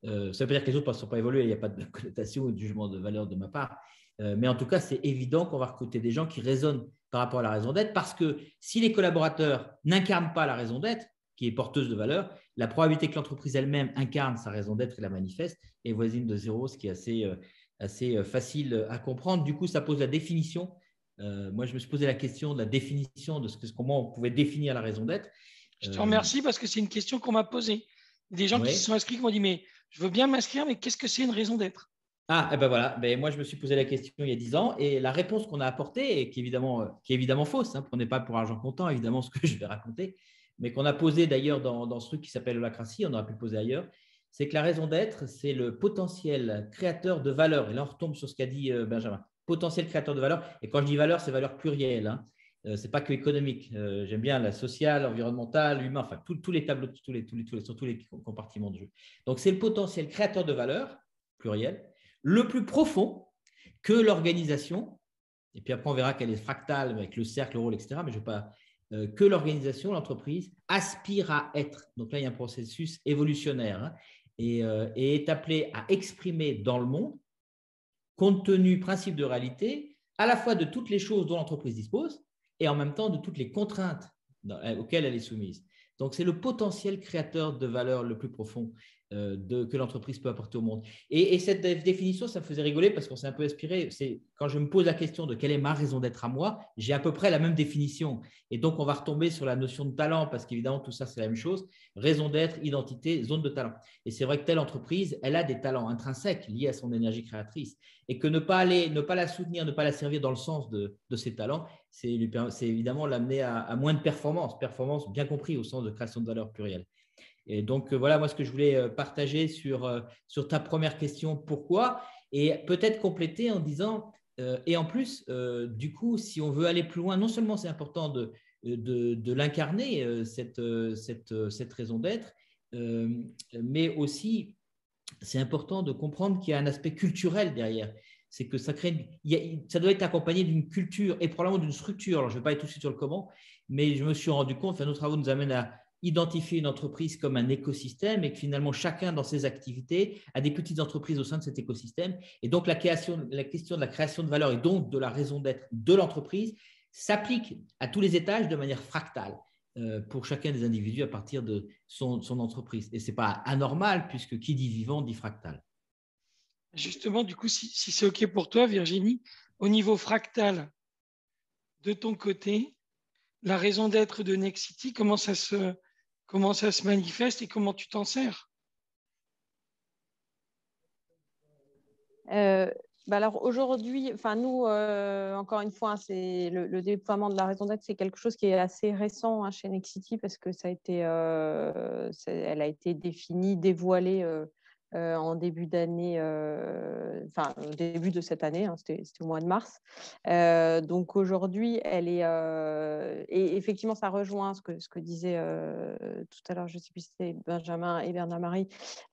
S3: Ça ne veut pas dire que les autres ne sont pas évolués, il n'y a pas de connotation ou de jugement de valeur de ma part. Mais en tout cas, c'est évident qu'on va recruter des gens qui raisonnent par rapport à la raison d'être, parce que si les collaborateurs n'incarnent pas la raison d'être, qui est porteuse de valeur, la probabilité que l'entreprise elle-même incarne sa raison d'être et la manifeste est voisine de 0, ce qui est assez facile à comprendre. Du coup, ça pose la définition. Moi, je me suis posé la question de la définition de comment on pouvait définir la raison d'être.
S1: Je te remercie parce que c'est une question qu'on m'a posée. Des gens qui se sont inscrits qui m'ont dit, mais je veux bien m'inscrire, mais qu'est-ce que c'est une raison d'être?
S3: Ah, et ben voilà. Moi, je me suis posé la question il y a 10 ans et la réponse qu'on a apportée, et qui est évidemment fausse, prenez pas pour argent comptant, évidemment, ce que je vais raconter, mais qu'on a posé d'ailleurs dans ce truc qui s'appelle l'holacratie, on aurait pu le poser ailleurs, c'est que la raison d'être, c'est le potentiel créateur de valeur. Et là, on retombe sur ce qu'a dit Benjamin. Potentiel créateur de valeur. Et quand je dis valeur, c'est valeur plurielle. Ce n'est pas que économique. J'aime bien la sociale, environnementale, humain, enfin, tous les tableaux, sur tous les compartiments de jeu. Donc, c'est le potentiel créateur de valeur pluriel, le plus profond que l'organisation, et puis après on verra qu'elle est fractale avec le cercle, le rôle, etc., mais je ne vais pas… que l'organisation, l'entreprise, aspire à être. Donc là, il y a un processus évolutionnaire, hein, et est appelé à exprimer dans le monde, compte tenu principe de réalité, à la fois de toutes les choses dont l'entreprise dispose et en même temps de toutes les contraintes auxquelles elle est soumise. Donc, c'est le potentiel créateur de valeur le plus profond que l'entreprise peut apporter au monde. Et cette définition, ça me faisait rigoler parce qu'on s'est un peu inspiré. C'est quand je me pose la question de quelle est ma raison d'être à moi, j'ai à peu près la même définition. Et donc, on va retomber sur la notion de talent parce qu'évidemment, tout ça, c'est la même chose. Raison d'être, identité, zone de talent. Et c'est vrai que telle entreprise, elle a des talents intrinsèques liés à son énergie créatrice. Et que ne pas la soutenir, ne pas la servir dans le sens de ses talents, c'est évidemment l'amener à moins de performance bien compris au sens de création de valeur plurielle. Et donc, voilà, moi, ce que je voulais partager sur ta première question, pourquoi, et peut-être compléter en disant, et en plus, du coup, si on veut aller plus loin, non seulement c'est important de l'incarner, cette raison d'être, mais aussi, c'est important de comprendre qu'il y a un aspect culturel derrière. C'est que ça doit être accompagné d'une culture et probablement d'une structure. Alors, je ne vais pas être tout de suite sur le comment, mais je me suis rendu compte, nos travaux nous amènent à identifier une entreprise comme un écosystème et que finalement, chacun dans ses activités a des petites entreprises au sein de cet écosystème. Et donc, la question de la création de valeur et donc de la raison d'être de l'entreprise s'applique à tous les étages de manière fractale pour chacun des individus à partir de son entreprise. Et ce n'est pas anormal puisque qui dit vivant dit fractal.
S1: Justement, du coup, si c'est OK pour toi, Virginie, au niveau fractal, de ton côté, la raison d'être de Nexity, comment ça se manifeste et comment tu t'en sers?
S4: Alors aujourd'hui, nous, encore une fois, c'est le déploiement de la raison d'être, c'est quelque chose qui est assez récent chez Nexity parce que elle a été définie, dévoilée en début d'année, au début de cette année, c'était au mois de mars. Donc aujourd'hui, elle est… et effectivement, ça rejoint ce que disaient tout à l'heure, je ne sais plus si c'était Benjamin et Bernard-Marie,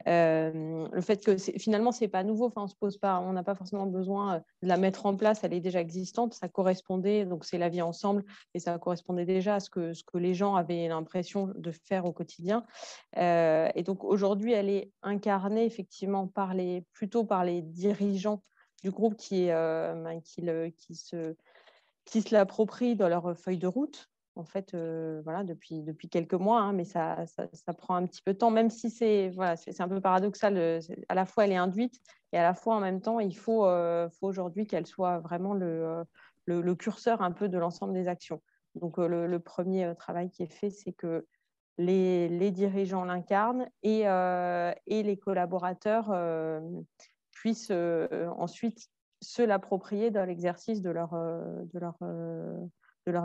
S4: le fait que finalement, ce n'est pas nouveau, on se pose pas, on n'a pas forcément besoin de la mettre en place, elle est déjà existante, ça correspondait, donc c'est la vie ensemble, et ça correspondait déjà à ce que les gens avaient l'impression de faire au quotidien. Et donc aujourd'hui, elle est incarnée effectivement plutôt par les dirigeants du groupe qui se l'approprient dans leur feuille de route. En fait, depuis quelques mois, mais ça prend un petit peu de temps, même si c'est un peu paradoxal. À la fois, elle est induite et à la fois, en même temps, il faut aujourd'hui qu'elle soit vraiment le curseur un peu de l'ensemble des actions. Donc, le premier travail qui est fait, c'est que les dirigeants l'incarnent et les collaborateurs puissent ensuite se l'approprier dans l'exercice de leur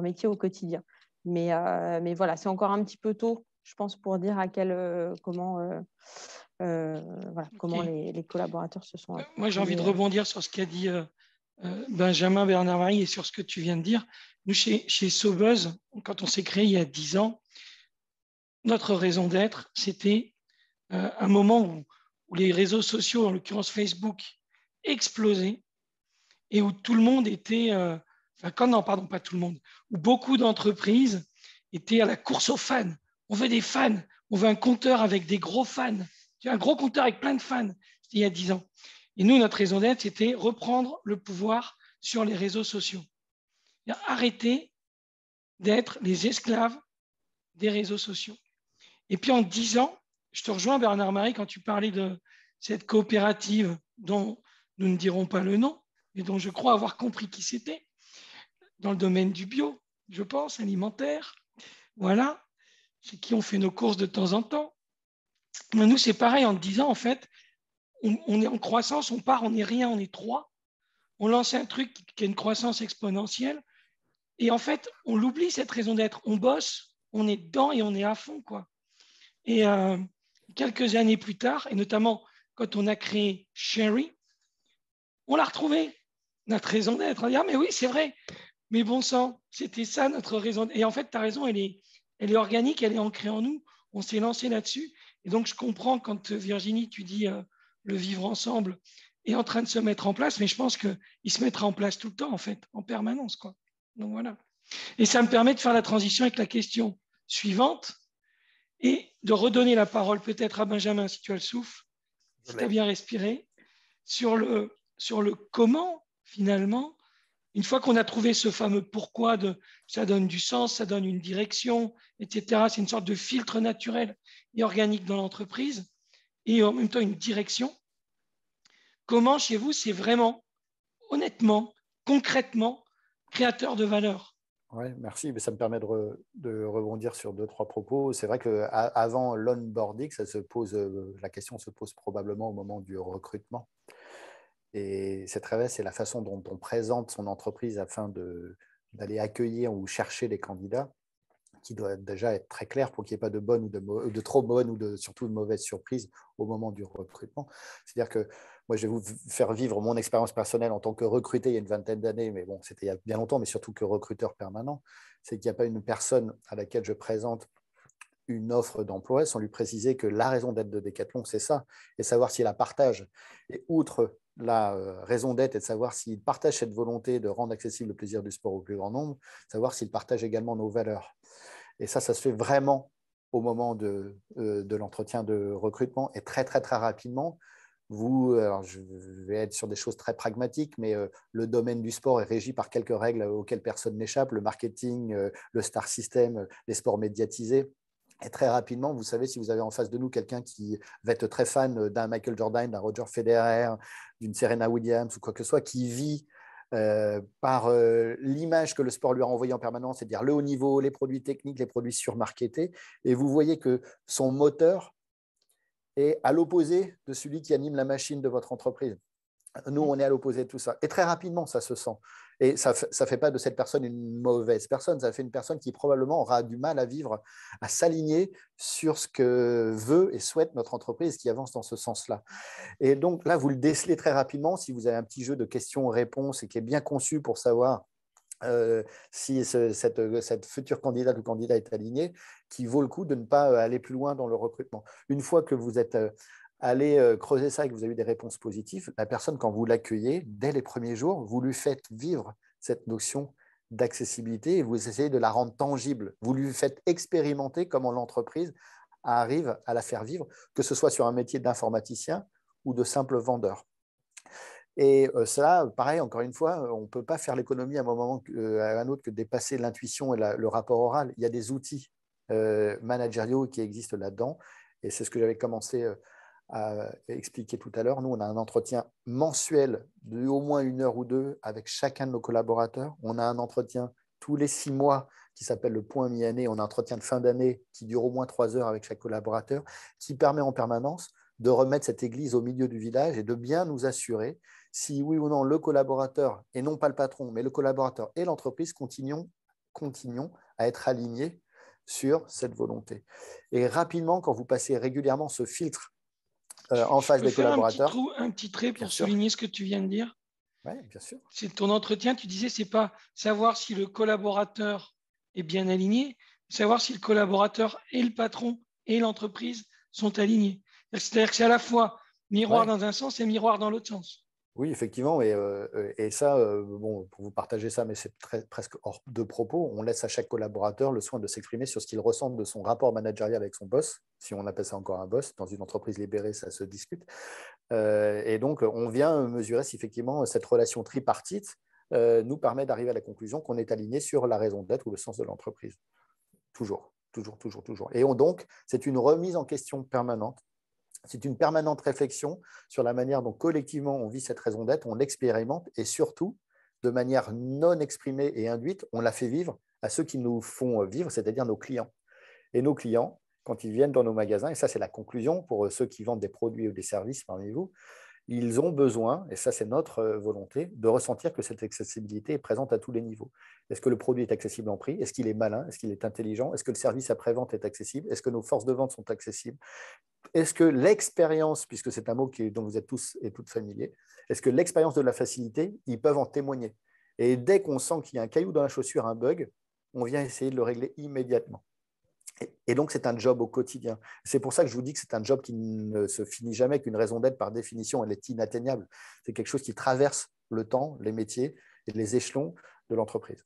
S4: métier au quotidien. Mais voilà, c'est encore un petit peu tôt, je pense, pour dire comment les collaborateurs se sont…
S1: Moi, j'ai envie de rebondir sur ce qu'a dit Benjamin, Bernard-Marie et sur ce que tu viens de dire. Nous, chez Sobuzz, quand on s'est créé il y a 10 ans, notre raison d'être, c'était un moment où les réseaux sociaux, en l'occurrence Facebook, explosaient et où tout le monde était… pas tout le monde, où beaucoup d'entreprises étaient à la course aux fans. On veut des fans, on veut un compteur avec des gros fans. Un gros compteur avec plein de fans, c'était il y a 10 ans. Et nous, notre raison d'être, c'était reprendre le pouvoir sur les réseaux sociaux. Arrêter d'être les esclaves des réseaux sociaux. Et puis en 10 ans, je te rejoins Bernard-Marie quand tu parlais de cette coopérative dont nous ne dirons pas le nom, mais dont je crois avoir compris qui c'était, dans le domaine du bio, je pense, alimentaire. Voilà, c'est qui on fait nos courses de temps en temps. Mais nous, c'est pareil, en 10 ans, en fait, on est en croissance, on part, on n'est rien, on est 3. On lance un truc qui a une croissance exponentielle. Et en fait, on l'oublie, cette raison d'être. On bosse, on est dedans et on est à fond, quoi. Et quelques années plus tard, et notamment quand on a créé Sherry, on l'a retrouvé, notre raison d'être. On dit, ah mais oui, c'est vrai, mais bon sang, c'était ça notre raison d'être. Et en fait, tu as raison, elle est organique, elle est ancrée en nous. On s'est lancé là-dessus. Et donc, je comprends quand Virginie, tu dis le vivre ensemble est en train de se mettre en place, mais je pense qu'il se mettra en place tout le temps, en fait, en permanence, quoi. Donc voilà. Et ça me permet de faire la transition avec la question suivante et de redonner la parole peut-être à Benjamin, si tu as le souffle, si tu as bien respiré, sur le comment, finalement, une fois qu'on a trouvé ce fameux pourquoi, ça donne du sens, ça donne une direction, etc. C'est une sorte de filtre naturel et organique dans l'entreprise et en même temps une direction. Comment chez vous, c'est vraiment, honnêtement, concrètement, créateur de valeur?
S2: Oui, merci. Mais ça me permet de rebondir sur 2-3 propos. C'est vrai qu'avant l'onboarding, la question se pose probablement au moment du recrutement. Et c'est très vrai, c'est la façon dont on présente son entreprise afin d'aller accueillir ou chercher les candidats qui doit déjà être très clair pour qu'il n'y ait pas de bonnes ou de trop bonnes ou surtout de mauvaises surprises au moment du recrutement. C'est-à-dire que moi, je vais vous faire vivre mon expérience personnelle en tant que recruté il y a une vingtaine d'années, mais bon, c'était il y a bien longtemps, mais surtout que recruteur permanent. C'est qu'il n'y a pas une personne à laquelle je présente une offre d'emploi sans lui préciser que la raison d'être de Decathlon, c'est ça, et savoir s'il la partage. Et outre la raison d'être et de savoir s'il partage cette volonté de rendre accessible le plaisir du sport au plus grand nombre, savoir s'il partage également nos valeurs. Et ça se fait vraiment au moment de l'entretien de recrutement et très, très, très rapidement. Alors je vais être sur des choses très pragmatiques, mais le domaine du sport est régi par quelques règles auxquelles personne n'échappe, le marketing, le star system, les sports médiatisés. Et très rapidement, vous savez, si vous avez en face de nous quelqu'un qui va être très fan d'un Michael Jordan, d'un Roger Federer, d'une Serena Williams ou quoi que ce soit, qui vit par l'image que le sport lui a envoyée en permanence, c'est-à-dire le haut niveau, les produits techniques, les produits surmarketés, et vous voyez que son moteur est à l'opposé de celui qui anime la machine de votre entreprise. Nous, on est à l'opposé de tout ça. Et très rapidement, ça se sent. Et ça ne fait pas de cette personne une mauvaise personne, ça fait une personne qui probablement aura du mal à vivre, à s'aligner sur ce que veut et souhaite notre entreprise qui avance dans ce sens-là. Et donc là, vous le décelez très rapidement si vous avez un petit jeu de questions-réponses et qui est bien conçu pour savoir si cette future candidate ou candidat est aligné, qui vaut le coup de ne pas aller plus loin dans le recrutement. Une fois que vous êtes allez creuser ça et que vous avez eu des réponses positives, la personne, quand vous l'accueillez, dès les premiers jours, vous lui faites vivre cette notion d'accessibilité et vous essayez de la rendre tangible. Vous lui faites expérimenter comment l'entreprise arrive à la faire vivre, que ce soit sur un métier d'informaticien ou de simple vendeur. Et cela, pareil, encore une fois, on ne peut pas faire l'économie à un moment à un autre que dépasser l'intuition et le rapport oral. Il y a des outils managériaux qui existent là-dedans. Et c'est ce que j'avais commencé à expliquer tout à l'heure. Nous, on a un entretien mensuel de au moins 1 heure ou 2 avec chacun de nos collaborateurs. On a un entretien tous les 6 mois qui s'appelle le point mi-année. On a un entretien de fin d'année qui dure au moins 3 heures avec chaque collaborateur, qui permet en permanence de remettre cette église au milieu du village et de bien nous assurer si oui ou non le collaborateur, et non pas le patron, mais le collaborateur et l'entreprise continuons à être alignés sur cette volonté. Et rapidement, quand vous passez régulièrement ce filtre en face des collaborateurs.
S1: Un petit trait pour souligner ce que tu viens de dire.
S2: Oui, bien sûr.
S1: C'est ton entretien, tu disais, ce n'est pas savoir si le collaborateur est bien aligné, savoir si le collaborateur et le patron et l'entreprise sont alignés. C'est-à-dire que c'est à la fois miroir dans un sens et miroir dans l'autre sens.
S2: Oui, effectivement. Et ça, bon, pour vous partager ça, mais c'est presque hors de propos, on laisse à chaque collaborateur le soin de s'exprimer sur ce qu'il ressent de son rapport managérial avec son boss, si on appelle ça encore un boss. Dans une entreprise libérée, ça se discute. Et donc, on vient mesurer si effectivement cette relation tripartite nous permet d'arriver à la conclusion qu'on est aligné sur la raison d'être ou le sens de l'entreprise. Toujours. Et donc, c'est une remise en question permanente. C'est une permanente réflexion sur la manière dont collectivement on vit cette raison d'être, on l'expérimente et surtout, de manière non exprimée et induite, on la fait vivre à ceux qui nous font vivre, c'est-à-dire nos clients. Et nos clients, quand ils viennent dans nos magasins, et ça c'est la conclusion pour ceux qui vendent des produits ou des services parmi vous, ils ont besoin, et ça c'est notre volonté, de ressentir que cette accessibilité est présente à tous les niveaux. Est-ce que le produit est accessible en prix? Est-ce qu'il est malin? Est-ce qu'il est intelligent? Est-ce que le service après-vente est accessible? Est-ce que nos forces de vente sont accessibles? Est-ce que l'expérience, puisque c'est un mot dont vous êtes tous et toutes familiers, est-ce que l'expérience de la facilité, ils peuvent en témoigner? Et dès qu'on sent qu'il y a un caillou dans la chaussure, un bug, on vient essayer de le régler immédiatement. Et donc, c'est un job au quotidien. C'est pour ça que je vous dis que c'est un job qui ne se finit jamais, qu'une raison d'être, par définition, elle est inatteignable. C'est quelque chose qui traverse le temps, les métiers et les échelons de l'entreprise.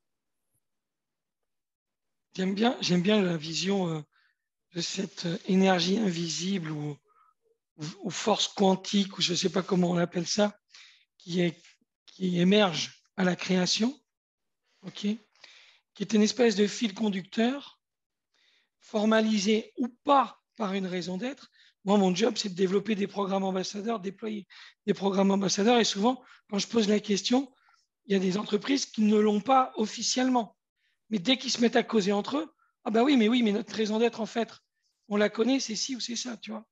S1: J'aime bien la vision de cette énergie invisible ou force quantique, ou je ne sais pas comment on appelle ça, qui émerge à la création, qui est une espèce de fil conducteur, formalisé ou pas par une raison d'être. Moi, mon job, c'est de développer des programmes ambassadeurs, déployer des programmes ambassadeurs. Et souvent, quand je pose la question, il y a des entreprises qui ne l'ont pas officiellement. Mais dès qu'ils se mettent à causer entre eux, ah ben oui, mais notre raison d'être, en fait, on la connaît, c'est ci ou c'est ça, tu vois.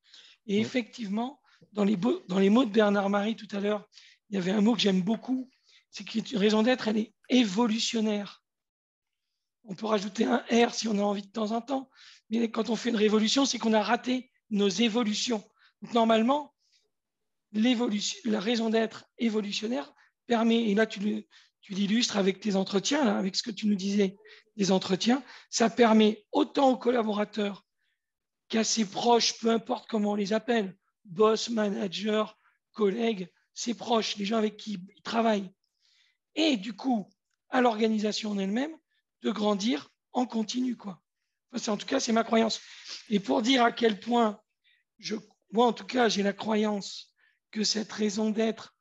S1: Et effectivement, dans les mots de Bernard Marie tout à l'heure, il y avait un mot que j'aime beaucoup, c'est qu'une raison d'être, elle est évolutionnaire. On peut rajouter un R si on a envie de temps en temps, mais quand on fait une révolution, c'est qu'on a raté nos évolutions. Donc, normalement, la raison d'être évolutionnaire permet, et là tu l'illustres avec tes entretiens, là, avec ce que tu nous disais des entretiens, ça permet autant aux collaborateurs qu'à ses proches, peu importe comment on les appelle, boss, manager, collègues, ses proches, les gens avec qui ils travaillent, et du coup, à l'organisation en elle-même, de grandir en continu, quoi. Enfin, en tout cas, c'est ma croyance. Et pour dire à quel point, moi, en tout cas, j'ai la croyance que cette raison d'être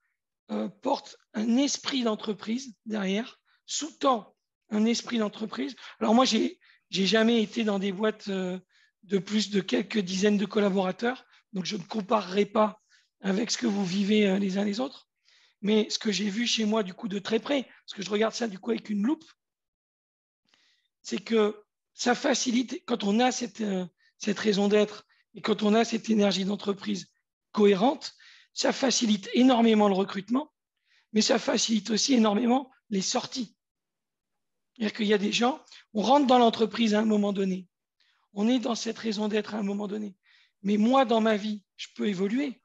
S1: porte un esprit d'entreprise derrière, sous-tend un esprit d'entreprise. Alors moi, j'ai jamais été dans des boîtes de plus de quelques dizaines de collaborateurs, donc je ne comparerai pas avec ce que vous vivez les uns les autres. Mais ce que j'ai vu chez moi, du coup, de très près, parce que je regarde ça, du coup, avec une loupe, c'est que ça facilite, quand on a cette raison d'être et quand on a cette énergie d'entreprise cohérente, ça facilite énormément le recrutement, mais ça facilite aussi énormément les sorties. C'est-à-dire qu'il y a des gens, on rentre dans l'entreprise à un moment donné, on est dans cette raison d'être à un moment donné, mais moi, dans ma vie, je peux évoluer,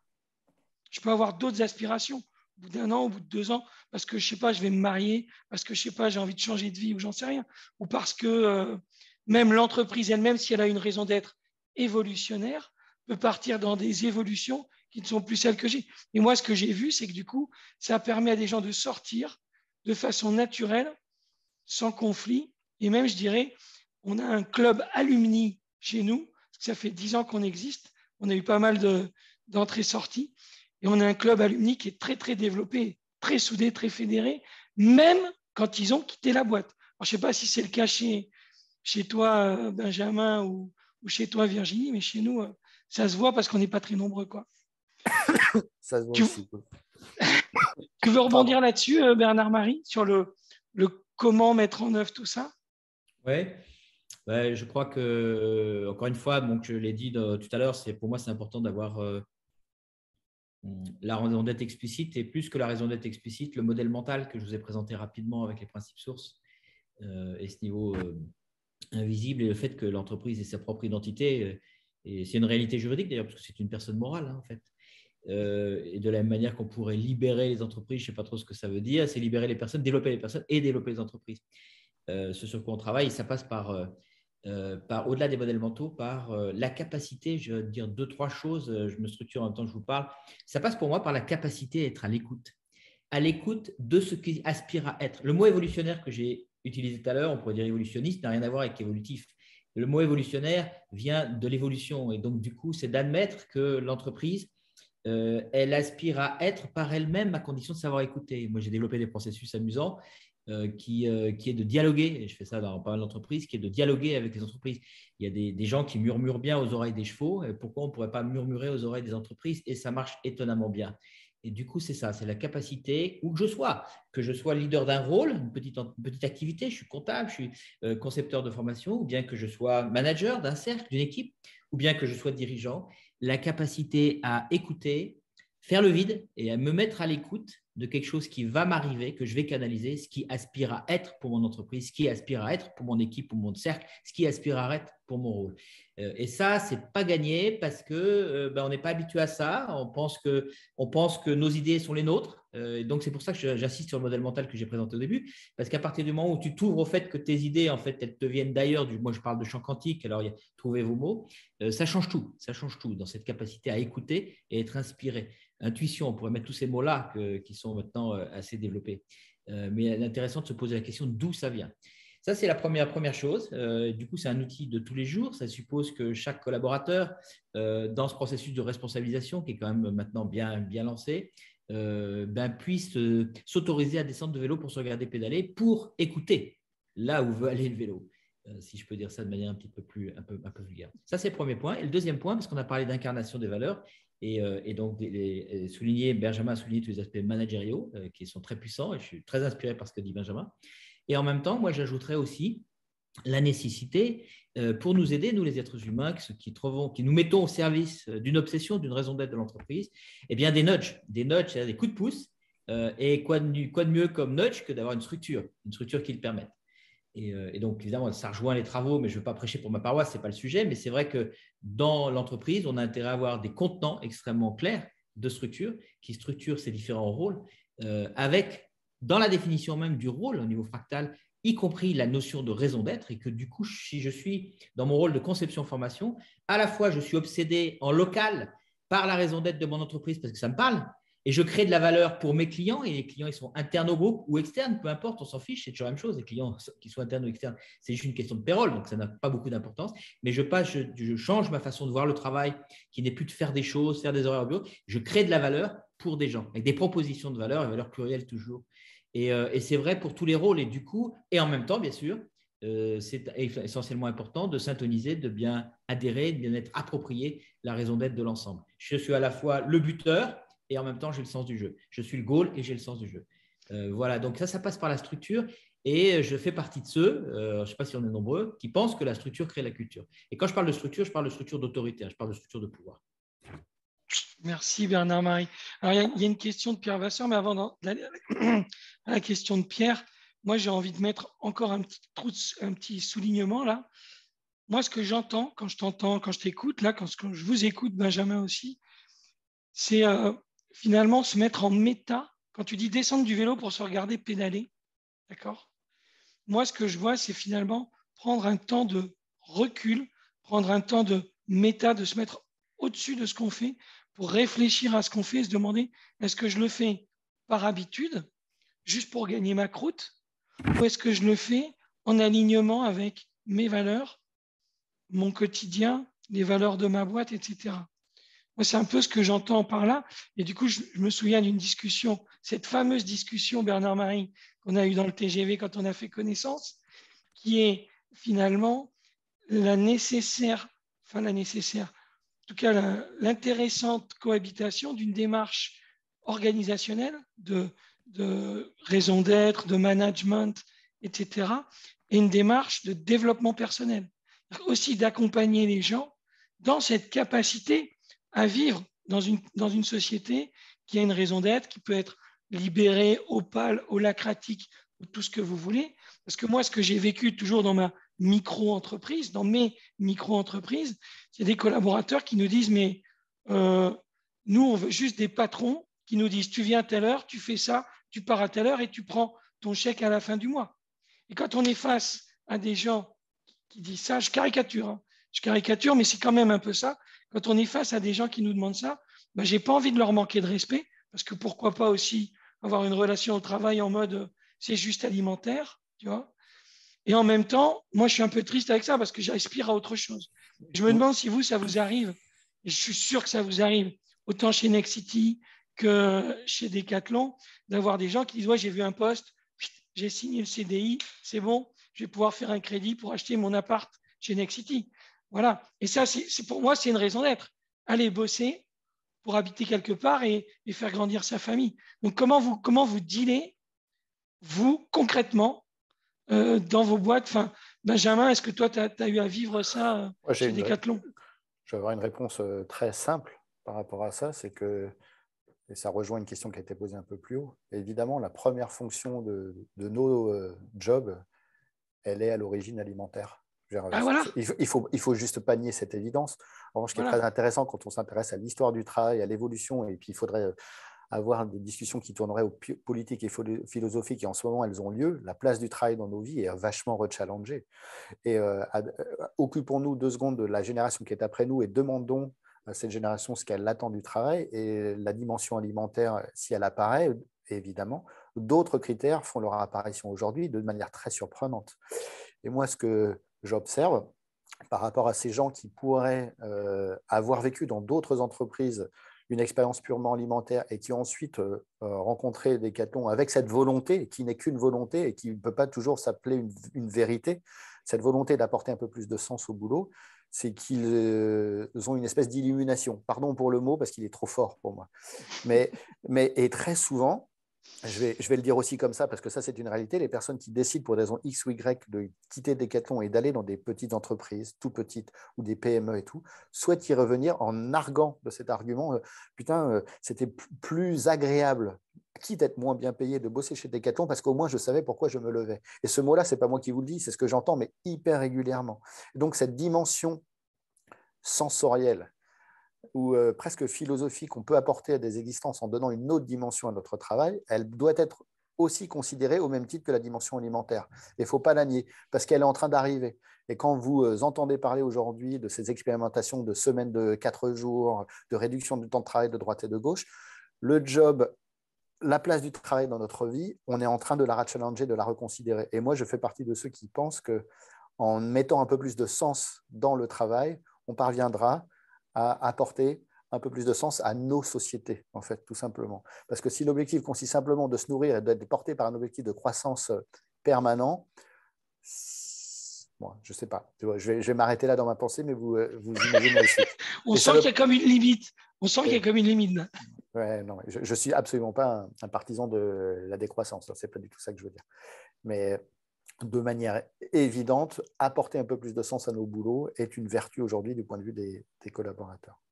S1: je peux avoir d'autres aspirations. Au bout d'un an, au bout de 2 ans, parce que je sais pas, je vais me marier, parce que je sais pas, j'ai envie de changer de vie ou j'en sais rien, ou parce que même l'entreprise elle-même, si elle a une raison d'être évolutionnaire, peut partir dans des évolutions qui ne sont plus celles que j'ai. Et moi, ce que j'ai vu, c'est que du coup, ça permet à des gens de sortir de façon naturelle, sans conflit, et même, je dirais, on a un club alumni chez nous, parce que ça fait 10 ans qu'on existe, on a eu pas mal d'entrées-sorties, et on a un club alumni qui est très, très développé, très soudé, très fédéré, même quand ils ont quitté la boîte. Alors, je ne sais pas si c'est le cas chez toi, Benjamin, ou chez toi, Virginie, mais chez nous, ça se voit parce qu'on n'est pas très nombreux, quoi.
S2: Ça se voit aussi.
S1: Tu veux rebondir là-dessus, Bernard-Marie, sur le comment mettre en œuvre tout ça?
S3: Oui. Ouais, je crois que, encore une fois, donc, je l'ai dit tout à l'heure, pour moi, c'est important d'avoir la raison d'être explicite et plus que la raison d'être explicite, le modèle mental que je vous ai présenté rapidement avec les principes sources et ce niveau invisible et le fait que l'entreprise ait sa propre identité. Et c'est une réalité juridique d'ailleurs, parce que c'est une personne morale en fait. Et de la même manière qu'on pourrait libérer les entreprises, je ne sais pas trop ce que ça veut dire, c'est libérer les personnes, développer les personnes et développer les entreprises. Ce sur quoi on travaille, ça passe par au-delà des modèles mentaux, par la capacité, je vais dire 2-3 choses, je me structure en même temps que je vous parle. Ça passe pour moi par la capacité à être à l'écoute de ce qui aspire à être. Le mot évolutionnaire que j'ai utilisé tout à l'heure, on pourrait dire évolutionniste, n'a rien à voir avec évolutif. Le mot évolutionnaire vient de l'évolution et donc du coup, c'est d'admettre que l'entreprise, elle aspire à être par elle-même à condition de savoir écouter. Moi, j'ai développé des processus amusants qui est de dialoguer, et je fais ça dans pas mal d'entreprises, qui est de dialoguer avec les entreprises. Il y a des gens qui murmurent bien aux oreilles des chevaux, et pourquoi on ne pourrait pas murmurer aux oreilles des entreprises? Et ça marche étonnamment bien. Et du coup, c'est ça, c'est la capacité, où que je sois leader d'un rôle, une petite activité, je suis comptable, je suis concepteur de formation, ou bien que je sois manager d'un cercle, d'une équipe, ou bien que je sois dirigeant, la capacité à écouter, faire le vide et à me mettre à l'écoute de quelque chose qui va m'arriver, que je vais canaliser, ce qui aspire à être pour mon entreprise, ce qui aspire à être pour mon équipe, pour mon cercle, ce qui aspire à être pour mon rôle. Et ça, ce n'est pas gagné parce que on n'est pas habitué à ça. On pense que nos idées sont les nôtres. Donc, c'est pour ça que j'insiste sur le modèle mental que j'ai présenté au début. Parce qu'à partir du moment où tu t'ouvres au fait que tes idées, en fait, elles te viennent d'ailleurs, moi, je parle de champ quantique, alors trouvez vos mots, ça change tout. Ça change tout dans cette capacité à écouter et être inspiré. Intuition, on pourrait mettre tous ces mots-là qui sont maintenant assez développés. Mais l'intéressant de se poser la question d'où ça vient. Ça, c'est la première chose. Du coup, c'est un outil de tous les jours. Ça suppose que chaque collaborateur, dans ce processus de responsabilisation, qui est quand même maintenant bien lancé, puisse s'autoriser à descendre de vélo pour se regarder pédaler, pour écouter là où veut aller le vélo. Si je peux dire ça de manière un peu vulgaire. Ça, c'est le premier point. Et le deuxième point, parce qu'on a parlé d'incarnation des valeurs, et donc Benjamin a souligné tous les aspects managériaux qui sont très puissants, et je suis très inspiré par ce que dit Benjamin. Et en même temps, moi, j'ajouterais aussi la nécessité pour nous aider, nous les êtres humains, qui nous mettons au service d'une obsession, d'une raison d'être de l'entreprise, eh bien des nudges, c'est-à-dire des coups de pouce. Et quoi de mieux comme nudge que d'avoir une structure qui le permette. Et donc, évidemment, ça rejoint les travaux, mais je ne veux pas prêcher pour ma paroisse, ce n'est pas le sujet. Mais c'est vrai que dans l'entreprise, on a intérêt à avoir des contenants extrêmement clairs de structure qui structurent ces différents rôles avec, dans la définition même du rôle au niveau fractal, y compris la notion de raison d'être. Et que du coup, si je suis dans mon rôle de conception-formation, à la fois, je suis obsédé en local par la raison d'être de mon entreprise parce que ça me parle. Et je crée de la valeur pour mes clients, et les clients, ils sont internes au groupe ou externes, peu importe, on s'en fiche, c'est toujours la même chose. Les clients, qu'ils soient internes ou externes, c'est juste une question de payroll, donc ça n'a pas beaucoup d'importance. Mais je change ma façon de voir le travail, qui n'est plus de faire des choses, faire des horaires au bureau. Je crée de la valeur pour des gens, avec des propositions de valeur, et valeur plurielle toujours. Et c'est vrai pour tous les rôles. Et du coup, et en même temps, bien sûr, c'est essentiellement important de syntoniser, de bien adhérer, de bien être approprié la raison d'être de l'ensemble. Je suis à la fois le buteur, et en même temps, j'ai le sens du jeu. Je suis le goal et j'ai le sens du jeu. Voilà, donc ça passe par la structure. Et je fais partie de ceux, je ne sais pas si on est nombreux, qui pensent que la structure crée la culture. Et quand je parle de structure, je parle de structure d'autorité, je parle de structure de pouvoir.
S1: Merci Bernard-Marie. Alors, il y a une question de Pierre Vasseur, mais avant d'aller à la question de Pierre, moi, j'ai envie de mettre encore un petit soulignement là. Moi, ce que j'entends quand je t'entends, quand je t'écoute, là, quand je vous écoute, Benjamin aussi, c'est finalement se mettre en méta. Quand tu dis descendre du vélo pour se regarder pédaler, d'accord? Moi, ce que je vois, c'est finalement prendre un temps de recul, prendre un temps de méta, de se mettre au-dessus de ce qu'on fait pour réfléchir à ce qu'on fait et se demander, est-ce que je le fais par habitude, juste pour gagner ma croûte, ou est-ce que je le fais en alignement avec mes valeurs, mon quotidien, les valeurs de ma boîte, etc. Moi, c'est un peu ce que j'entends par là. Et du coup, je me souviens d'une discussion, cette fameuse discussion, Bernard-Marie, qu'on a eue dans le TGV quand on a fait connaissance, qui est finalement en tout cas l'intéressante cohabitation d'une démarche organisationnelle de raison d'être, de management, etc., et une démarche de développement personnel. Aussi d'accompagner les gens dans cette capacité à vivre dans une société qui a une raison d'être, qui peut être libérée, opale, holacratique, ou tout ce que vous voulez. Parce que moi, ce que j'ai vécu toujours dans ma micro-entreprise, dans mes micro-entreprises, c'est des collaborateurs qui nous disent, mais nous, on veut juste des patrons qui nous disent, tu viens à telle heure, tu fais ça, tu pars à telle heure et tu prends ton chèque à la fin du mois. Et quand on est face à des gens qui disent ça, je caricature, mais c'est quand même un peu ça. Quand on est face à des gens qui nous demandent ça, ben, je n'ai pas envie de leur manquer de respect, parce que pourquoi pas aussi avoir une relation au travail en mode c'est juste alimentaire, tu vois. Et en même temps, moi, je suis un peu triste avec ça parce que j'aspire à autre chose. Je me demande si vous, ça vous arrive, et je suis sûr que ça vous arrive, autant chez Nexity que chez Decathlon, d'avoir des gens qui disent ouais, j'ai vu un poste, j'ai signé le CDI, c'est bon, je vais pouvoir faire un crédit pour acheter mon appart chez Nexity. Voilà. Et ça, pour moi, c'est une raison d'être. Aller bosser pour habiter quelque part et faire grandir sa famille. Donc, comment vous dealez, vous, concrètement, dans vos boîtes? Enfin, Benjamin, est-ce que toi, tu as eu à vivre ça chez Decathlon?
S2: Je vais avoir une réponse très simple par rapport à ça. C'est que et ça rejoint une question qui a été posée un peu plus haut, évidemment, la première fonction de nos jobs, elle est à l'origine alimentaire.
S1: Voilà.
S2: Il faut juste pas nier cette évidence. En revanche, ce qui est très intéressant quand on s'intéresse à l'histoire du travail, à l'évolution, et puis il faudrait avoir des discussions qui tourneraient aux politiques et philosophiques, et en ce moment, elles ont lieu. La place du travail dans nos vies est vachement rechallengée. Et occupons-nous 2 secondes de la génération qui est après nous et demandons à cette génération ce qu'elle attend du travail. Et la dimension alimentaire, si elle apparaît, évidemment, d'autres critères font leur apparition aujourd'hui de manière très surprenante. Et moi, ce que j'observe par rapport à ces gens qui pourraient avoir vécu dans d'autres entreprises une expérience purement alimentaire et qui ont ensuite rencontré Decathlon avec cette volonté, qui n'est qu'une volonté et qui ne peut pas toujours s'appeler une vérité, cette volonté d'apporter un peu plus de sens au boulot, c'est qu'ils ont une espèce d'illumination. Pardon pour le mot, parce qu'il est trop fort pour moi. Et très souvent, je vais le dire aussi comme ça, parce que ça, c'est une réalité. Les personnes qui décident pour des raisons X ou Y de quitter Decathlon et d'aller dans des petites entreprises, tout petites, ou des PME et tout, souhaitent y revenir en arguant de cet argument. Putain, c'était plus agréable, quitte à être moins bien payé, de bosser chez Decathlon, parce qu'au moins, je savais pourquoi je me levais. Et ce mot-là, ce n'est pas moi qui vous le dis, c'est ce que j'entends, mais hyper régulièrement. Et donc, cette dimension sensorielle, ou presque philosophique qu'on peut apporter à des existences en donnant une autre dimension à notre travail, elle doit être aussi considérée au même titre que la dimension alimentaire. Il ne faut pas la nier, parce qu'elle est en train d'arriver. Et quand vous entendez parler aujourd'hui de ces expérimentations de semaines de 4 jours, de réduction du temps de travail de droite et de gauche, le job, la place du travail dans notre vie, on est en train de la rechallenger, de la reconsidérer. Et moi, je fais partie de ceux qui pensent qu'en mettant un peu plus de sens dans le travail, on parviendra à apporter un peu plus de sens à nos sociétés, en fait, tout simplement. Parce que si l'objectif consiste simplement de se nourrir et d'être porté par un objectif de croissance permanent, bon, je ne sais pas. Je vais m'arrêter là dans ma pensée, mais vous imaginez la suite.
S1: On sent qu'il y a comme une limite. On sent qu'il y a comme une limite.
S2: Ouais, non, je ne suis absolument pas un partisan de la décroissance. Ce n'est pas du tout ça que je veux dire. Mais de manière évidente, apporter un peu plus de sens à nos boulots est une vertu aujourd'hui du point de vue des collaborateurs.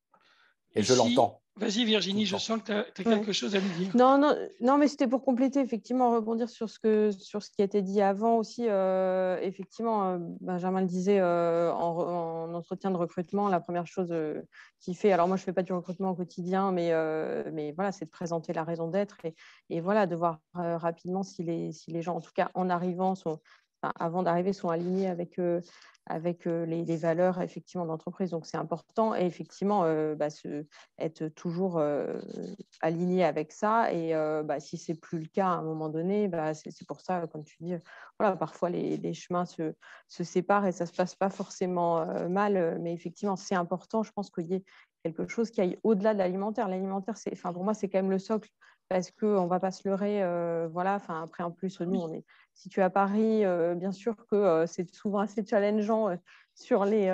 S2: Et je l'entends.
S1: Vas-y Virginie, je sens que tu as quelque chose à nous dire.
S4: Non, mais c'était pour compléter, effectivement, rebondir sur ce qui a été dit avant aussi. Effectivement, Benjamin le disait en entretien de recrutement, la première chose qu'il fait, alors moi je ne fais pas du recrutement au quotidien, mais voilà, c'est de présenter la raison d'être et voilà, de voir rapidement si les gens, en tout cas en arrivant, avant d'arriver, sont alignés avec les valeurs effectivement d'entreprise. Donc c'est important et effectivement être toujours aligné avec ça. Et si c'est plus le cas à un moment donné, c'est pour ça, comme tu dis, voilà, parfois les chemins se séparent et ça se passe pas forcément mal. Mais effectivement, c'est important. Je pense qu'il y ait quelque chose qui aille au-delà de l'alimentaire. L'alimentaire, pour moi, c'est quand même le socle. Parce qu'on ne va pas se leurrer. Voilà. Après, en plus, nous, on est situé à Paris. Bien sûr que c'est souvent assez challengeant sur les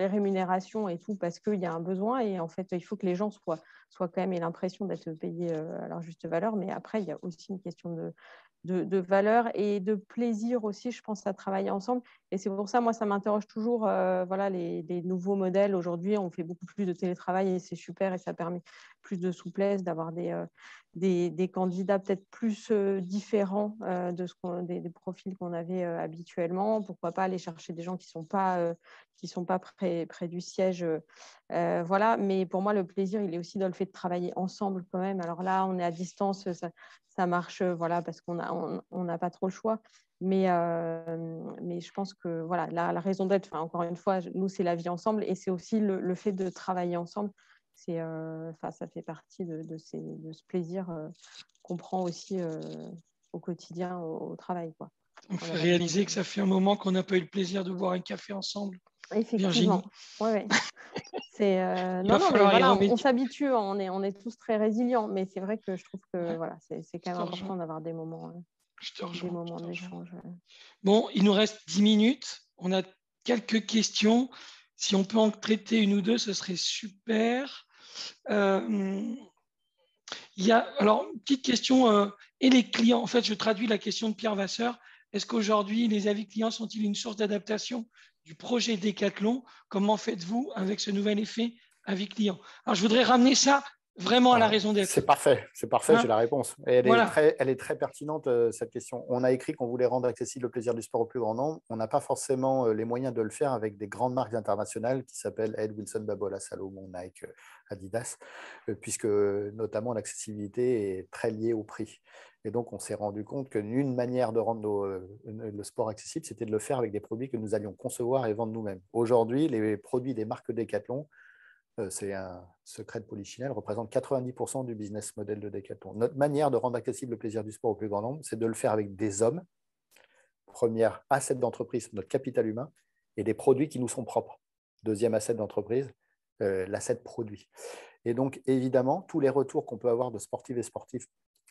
S4: rémunérations et tout, parce qu'il y a un besoin. Et en fait, il faut que les gens soient quand même aient l'impression d'être payés à leur juste valeur. Mais après, il y a aussi une question de valeur et de plaisir aussi, je pense, à travailler ensemble. Et c'est pour ça, moi, ça m'interroge toujours, voilà, les nouveaux modèles. Aujourd'hui, on fait beaucoup plus de télétravail et c'est super et ça permet plus de souplesse, d'avoir des candidats peut-être plus différents des profils qu'on avait habituellement. Pourquoi pas aller chercher des gens qui sont pas près du siège. Voilà. Mais pour moi, le plaisir, il est aussi dans le fait de travailler ensemble quand même. Alors là, on est à distance, ça marche, voilà, parce qu'on n'a pas trop le choix. Mais je pense que voilà, la raison d'être, encore une fois, nous, c'est la vie ensemble et c'est aussi le fait de travailler ensemble. Ça fait partie de ce plaisir qu'on prend aussi au quotidien, au travail, quoi.
S1: On fait réaliser que ça fait un moment qu'on n'a pas eu le plaisir de boire un café ensemble.
S4: Effectivement. Ouais. On s'habitue, on est tous très résilients, mais c'est vrai que je trouve que voilà, c'est quand même important d'avoir des moments d'échange.
S1: Bon, il nous reste 10 minutes. On a quelques questions. Si on peut en traiter une ou deux, ce serait super. Il y a, alors, petite question, et les clients, en fait, je traduis la question de Pierre Vasseur. Est-ce qu'aujourd'hui, les avis clients sont-ils une source d'adaptation du projet Decathlon? Comment faites-vous avec ce nouvel effet avis client? Alors, je voudrais ramener ça vraiment à la raison d'être.
S2: C'est parfait,
S1: Hein?
S2: j'ai la réponse. Et
S1: Voilà.
S2: elle est très pertinente, cette question. On a écrit qu'on voulait rendre accessible le plaisir du sport au plus grand nombre. On n'a pas forcément les moyens de le faire avec des grandes marques internationales qui s'appellent Ed, Wilson, Babolat, Salomon, Nike, Adidas, puisque notamment l'accessibilité est très liée au prix. Et donc, on s'est rendu compte qu'une manière de rendre le sport accessible, c'était de le faire avec des produits que nous allions concevoir et vendre nous-mêmes. Aujourd'hui, les produits des marques Decathlon, c'est un secret de Polichinelle, représente 90% du business model de Decathlon. Notre manière de rendre accessible le plaisir du sport au plus grand nombre, c'est de le faire avec des hommes, premier asset d'entreprise, notre capital humain, et des produits qui nous sont propres. Deuxième asset d'entreprise, l'asset produit. Et donc, évidemment, tous les retours qu'on peut avoir de sportives et sportifs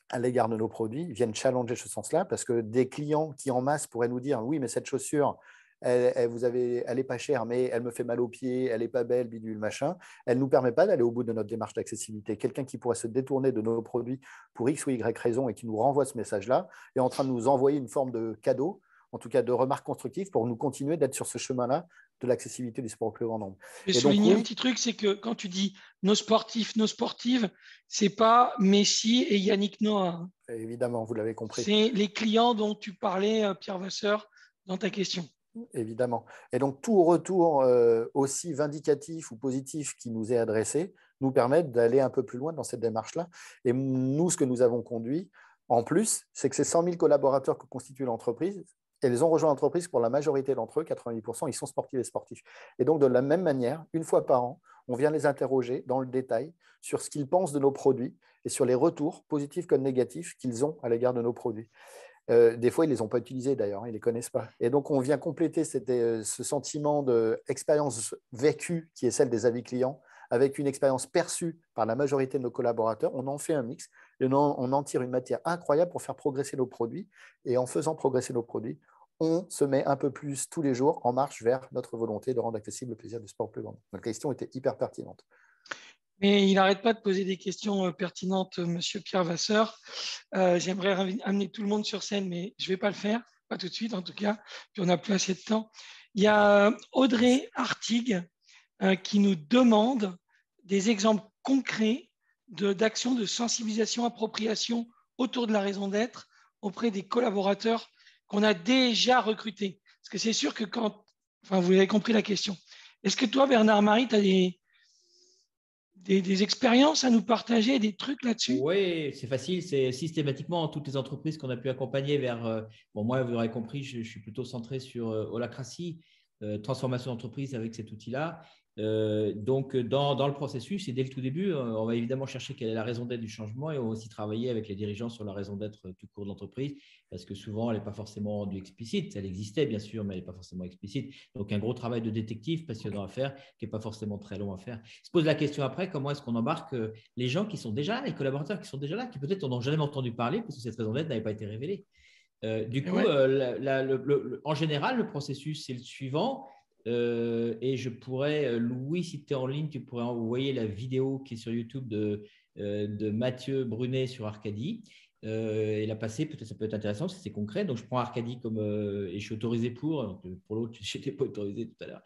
S2: à l'égard de nos produits viennent challenger ce sens-là, parce que des clients qui en masse pourraient nous dire « oui, mais cette chaussure, elle n'est pas chère, mais elle me fait mal aux pieds, elle n'est pas belle, bidule, machin. Elle ne nous permet pas d'aller au bout de notre démarche d'accessibilité. » Quelqu'un qui pourrait se détourner de nos produits pour X ou Y raison et qui nous renvoie ce message-là est en train de nous envoyer une forme de cadeau, en tout cas de remarques constructives, pour nous continuer d'être sur ce chemin-là de l'accessibilité du sport au plus grand nombre.
S1: Je vais souligner un petit truc, c'est que quand tu dis nos sportifs, nos sportives, ce n'est pas Messi et Yannick Noah.
S2: Évidemment, vous l'avez compris.
S1: C'est les clients dont tu parlais, Pierre Vasseur, dans ta question.
S2: Évidemment. Et donc, tout retour aussi vindicatif ou positif qui nous est adressé nous permet d'aller un peu plus loin dans cette démarche-là. Et nous, ce que nous avons conduit, en plus, c'est que ces 100 000 collaborateurs que constitue l'entreprise, ils ont rejoint l'entreprise pour la majorité d'entre eux, 90%, ils sont sportifs et sportifs. Et donc, de la même manière, une fois par an, on vient les interroger dans le détail sur ce qu'ils pensent de nos produits et sur les retours, positifs comme négatifs, qu'ils ont à l'égard de nos produits. Des fois, ils ne les ont pas utilisés d'ailleurs, ils ne les connaissent pas. Et donc, on vient compléter ce sentiment d'expérience vécue qui est celle des avis clients avec une expérience perçue par la majorité de nos collaborateurs. On en fait un mix et on en tire une matière incroyable pour faire progresser nos produits. Et en faisant progresser nos produits, on se met un peu plus tous les jours en marche vers notre volonté de rendre accessible le plaisir du sport plus grand. Donc, la question était hyper pertinente.
S1: Mais il n'arrête pas de poser des questions pertinentes, Monsieur Pierre Vasseur. J'aimerais amener tout le monde sur scène, mais je ne vais pas le faire, pas tout de suite en tout cas, puis on n'a plus assez de temps. Il y a Audrey Artigue qui nous demande des exemples concrets d'actions de sensibilisation, appropriation autour de la raison d'être auprès des collaborateurs qu'on a déjà recrutés. Parce que c'est sûr que vous avez compris la question. Est-ce que toi, Bernard-Marie, tu as des expériences à nous partager, des trucs là-dessus?
S3: Oui, c'est facile. C'est systématiquement toutes les entreprises qu'on a pu accompagner vers… bon, moi, vous aurez compris, je suis plutôt centré sur holacratie, transformation d'entreprise avec cet outil-là. Donc, dans le processus et dès le tout début, on va évidemment chercher quelle est la raison d'être du changement et on va aussi travailler avec les dirigeants sur la raison d'être tout court de l'entreprise parce que souvent, elle n'est pas forcément rendue explicite. Elle existait, bien sûr, mais elle n'est pas forcément explicite. Donc, un gros travail de détective passionnant à faire qui n'est pas forcément très long à faire. Se pose la question après, comment est-ce qu'on embarque les gens qui sont déjà là, les collaborateurs qui sont déjà là, qui peut-être n'en ont jamais entendu parler parce que cette raison d'être n'avait pas été révélée. Du coup, en général, le processus, c'est le suivant. Et je pourrais, Louis, si tu es en ligne, tu pourrais envoyer la vidéo qui est sur YouTube de Mathieu Brunet sur Arcadie. Et la passer, peut-être ça peut être intéressant parce que c'est concret. Donc, je prends Arcadie et je suis autorisé pour l'autre, je n'étais pas autorisé tout à l'heure.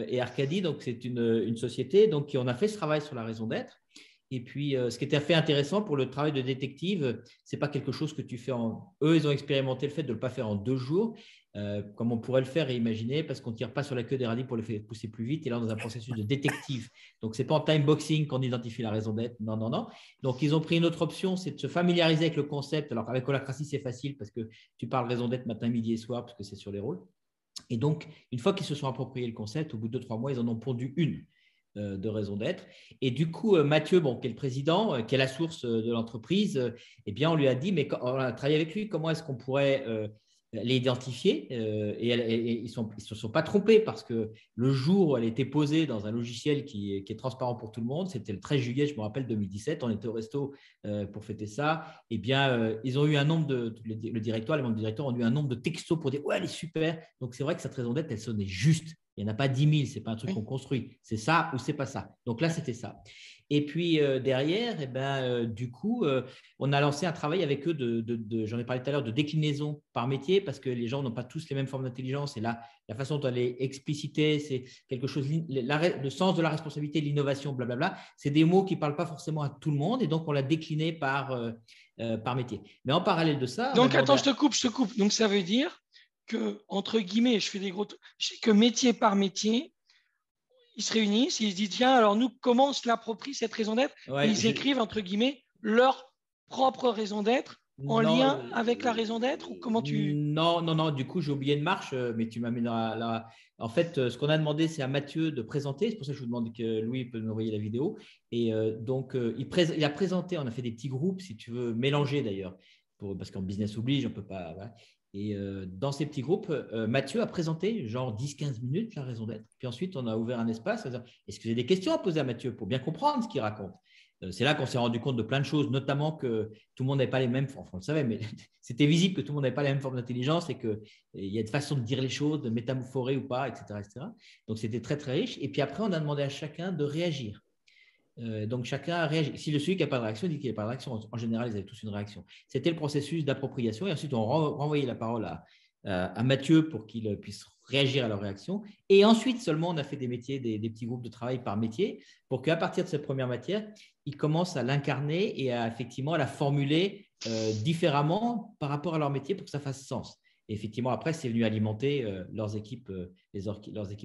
S3: Et Arcadie, donc, c'est une société donc, qui en a fait ce travail sur la raison d'être. Et puis, ce qui était fait intéressant pour le travail de détective, ce n'est pas quelque chose que tu fais Eux, ils ont expérimenté le fait de ne le pas faire en 2 jours, comme on pourrait le faire et imaginer, parce qu'on ne tire pas sur la queue des radis pour les faire pousser plus vite. Et là, dans un processus de détective. Donc, ce n'est pas en time boxing qu'on identifie la raison d'être. Non, non, non. Donc, ils ont pris une autre option, c'est de se familiariser avec le concept. Alors, avec holacratie, c'est facile parce que tu parles raison d'être matin, midi et soir, parce que c'est sur les rôles. Et donc, une fois qu'ils se sont appropriés le concept, au bout de 2-3 mois, ils en ont pondu une de raison d'être. Et du coup, Mathieu, qui est le président, qui est la source de l'entreprise, eh bien, on lui a dit, mais on a travaillé avec lui, comment est-ce qu'on pourrait les identifier et ils ne se sont pas trompés parce que le jour où elle était posée dans un logiciel qui est transparent pour tout le monde, c'était le 13 juillet, je me rappelle, 2017, on était au resto pour fêter ça, eh bien, ils ont eu un nombre le directoire, les membres du directoire ont eu un nombre de textos pour dire « ouais, elle est super ». Donc, c'est vrai que cette raison d'être, elle sonnait juste. Il n'y en a pas 10 000, ce n'est pas un truc qu'on construit. C'est ça ou ce n'est pas ça. Donc là, c'était ça. Et puis derrière, du coup, on a lancé un travail avec eux j'en ai parlé tout à l'heure, de déclinaison par métier, parce que les gens n'ont pas tous les mêmes formes d'intelligence. Et là, la façon dont elle est explicitée, c'est quelque chose, le sens de la responsabilité, l'innovation, blablabla, c'est des mots qui ne parlent pas forcément à tout le monde. Et donc, on l'a décliné par métier. Mais en parallèle de ça,
S1: donc, attends, je te coupe. Donc, ça veut dire que, entre guillemets, que métier par métier, ils se réunissent, ils se disent, tiens, alors nous, comment on se l'approprie cette raison d'être?
S3: Ouais,
S1: et ils écrivent, entre guillemets, leur propre raison d'être en lien avec la raison d'être, ou comment tu…
S3: Non, du coup, j'ai oublié une marche, mais tu m'as mis dans la… En fait, ce qu'on a demandé, c'est à Mathieu de présenter. C'est pour ça que je vous demande que Louis peut nous envoyer la vidéo. Et donc, il a présenté, on a fait des petits groupes, si tu veux, mélangés d'ailleurs, parce qu'en business oblige, on ne peut pas… Voilà. Et dans ces petits groupes, Mathieu a présenté genre 10-15 minutes la raison d'être. Puis ensuite, on a ouvert un espace. Est-ce que j'ai des questions à poser à Mathieu pour bien comprendre ce qu'il raconte? C'est là qu'on s'est rendu compte de plein de choses, notamment que tout le monde n'avait pas les mêmes… Enfin, on le savait, mais c'était visible que tout le monde n'avait pas les mêmes formes d'intelligence et qu'il y a une façon de dire les choses, de métamorphorer ou pas, etc., etc. Donc, c'était très, très riche. Et puis après, on a demandé à chacun de réagir. Donc, chacun a réagi. Si celui qui n'a pas de réaction dit qu'il n'y a pas de réaction, en général, ils avaient tous une réaction. C'était le processus d'appropriation. Et ensuite, on renvoyait la parole à Mathieu pour qu'il puisse réagir à leur réaction. Et ensuite, seulement, on a fait des métiers, des petits groupes de travail par métier pour qu'à partir de cette première matière, ils commencent à l'incarner et effectivement à la formuler différemment par rapport à leur métier pour que ça fasse sens. Et effectivement, après, c'est venu alimenter leurs équipes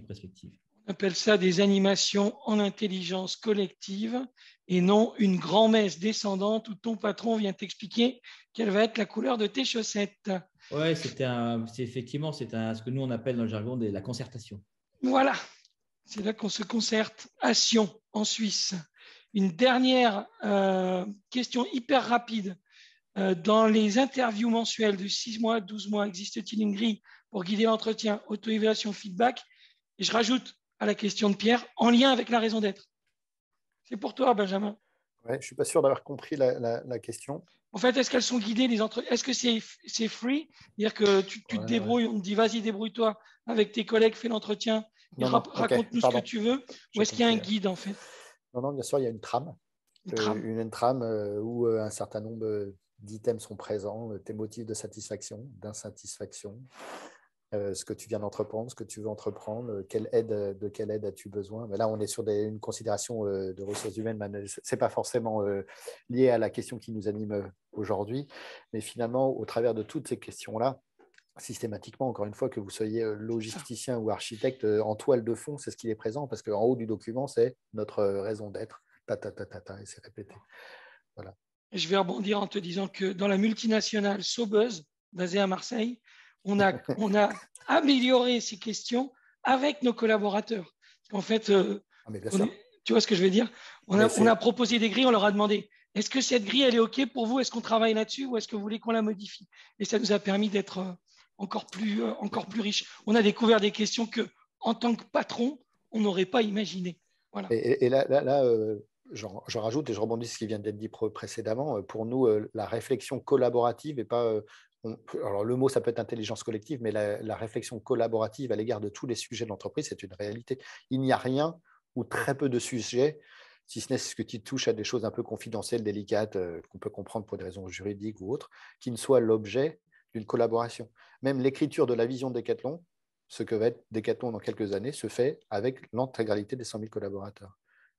S3: respectives.
S1: On appelle ça des animations en intelligence collective et non une grand-messe descendante où ton patron vient t'expliquer quelle va être la couleur de tes chaussettes.
S3: Oui, c'est ce que nous on appelle dans le jargon la concertation.
S1: Voilà, c'est là qu'on se concerte à Sion, en Suisse. Une dernière question hyper rapide. Dans les interviews mensuelles de 6 mois, 12 mois, existe-t-il une grille pour guider l'entretien, auto-évaluation, feedback? Et je rajoute à la question de Pierre, en lien avec la raison d'être. C'est pour toi, Benjamin.
S2: Ouais, je ne suis pas sûr d'avoir compris la question.
S1: En fait, est-ce qu'elles sont guidées les entretiens? Est-ce que c'est free? C'est-à-dire que tu te débrouilles, on te dit vas-y, débrouille-toi avec tes collègues, fais l'entretien, raconte-nous ce que tu veux. Ou est-ce qu'il y a un guide en fait?
S2: Non, bien sûr, il y a une trame. Une trame où un certain nombre d'items sont présents, tes motifs de satisfaction, d'insatisfaction, ce que tu viens d'entreprendre, ce que tu veux entreprendre, de quelle aide as-tu besoin. Mais là, on est sur une considération de ressources humaines. Ce n'est pas forcément lié à la question qui nous anime aujourd'hui, mais finalement, au travers de toutes ces questions-là, systématiquement, encore une fois, que vous soyez logisticien ou architecte, en toile de fond, c'est ce qui est présent, parce qu'en haut du document, c'est notre raison d'être, et c'est répété. Voilà.
S1: Je vais rebondir en te disant que dans la multinationale Sobeuse, basée à Marseille, on a amélioré ces questions avec nos collaborateurs. En fait, tu vois ce que je veux dire? On a proposé des grilles, on leur a demandé est-ce que cette grille, elle est OK pour vous? Est-ce qu'on travaille là-dessus ou est-ce que vous voulez qu'on la modifie? Et ça nous a permis d'être encore plus riche. On a découvert des questions que, en tant que patron, on n'aurait pas imaginé. Voilà.
S2: Et là je rajoute et je rebondis sur ce qui vient d'être dit précédemment. Pour nous, la réflexion collaborative n'est pas… alors le mot, ça peut être intelligence collective, mais la réflexion collaborative à l'égard de tous les sujets de l'entreprise, c'est une réalité. Il n'y a rien ou très peu de sujets, si ce n'est ce qui touche à des choses un peu confidentielles, délicates, qu'on peut comprendre pour des raisons juridiques ou autres, qui ne soient l'objet d'une collaboration. Même l'écriture de la vision de Decathlon, ce que va être Decathlon dans quelques années, se fait avec l'intégralité des 100 000 collaborateurs.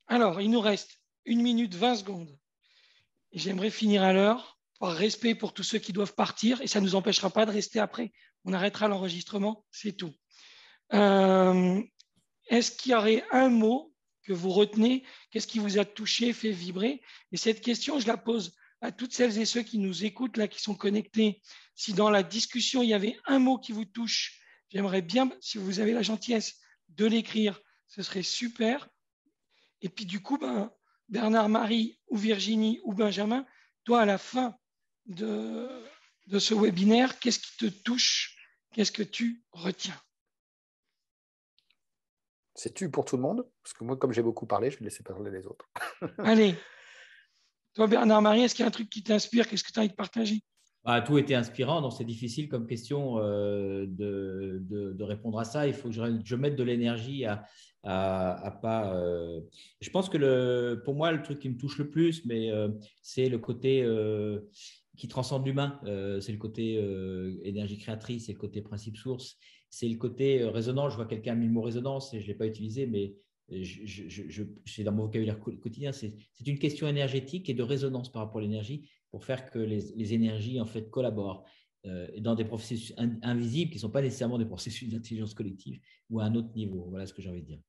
S1: Alors, il nous reste 1 minute 20 secondes. Et j'aimerais finir à l'heure, par respect pour tous ceux qui doivent partir, et ça ne nous empêchera pas de rester après. On arrêtera l'enregistrement, c'est tout. Est-ce qu'il y aurait un mot que vous retenez? Qu'est-ce qui vous a touché, fait vibrer? Et cette question, je la pose à toutes celles et ceux qui nous écoutent, là, qui sont connectés. Si dans la discussion, il y avait un mot qui vous touche, j'aimerais bien, si vous avez la gentillesse de l'écrire, ce serait super. Et puis du coup, Bernard, Marie ou Virginie ou Benjamin, toi, à la fin de ce webinaire, qu'est-ce qui te touche? Qu'est-ce que tu retiens?
S2: C'est tu pour tout le monde? Parce que moi, comme j'ai beaucoup parlé, je vais laisser parler les autres.
S1: Allez. Toi, Bernard, Marie, est-ce qu'il y a un truc qui t'inspire? Qu'est-ce que tu as envie de partager?
S3: Tout était inspirant, donc c'est difficile comme question de répondre à ça. Il faut que je mette de l'énergie à à pas. Je pense que pour moi, le truc qui me touche le plus, c'est le côté qui transcende l'humain. C'est le côté énergie créatrice, c'est le côté principe source, c'est le côté résonance. Je vois quelqu'un a mis le mot résonance et je ne l'ai pas utilisé, mais c'est dans mon vocabulaire quotidien. C'est une question énergétique et de résonance par rapport à l'énergie pour faire que les énergies en fait collaborent dans des processus invisibles qui ne sont pas nécessairement des processus d'intelligence collective ou à un autre niveau. Voilà ce que j'ai envie de dire.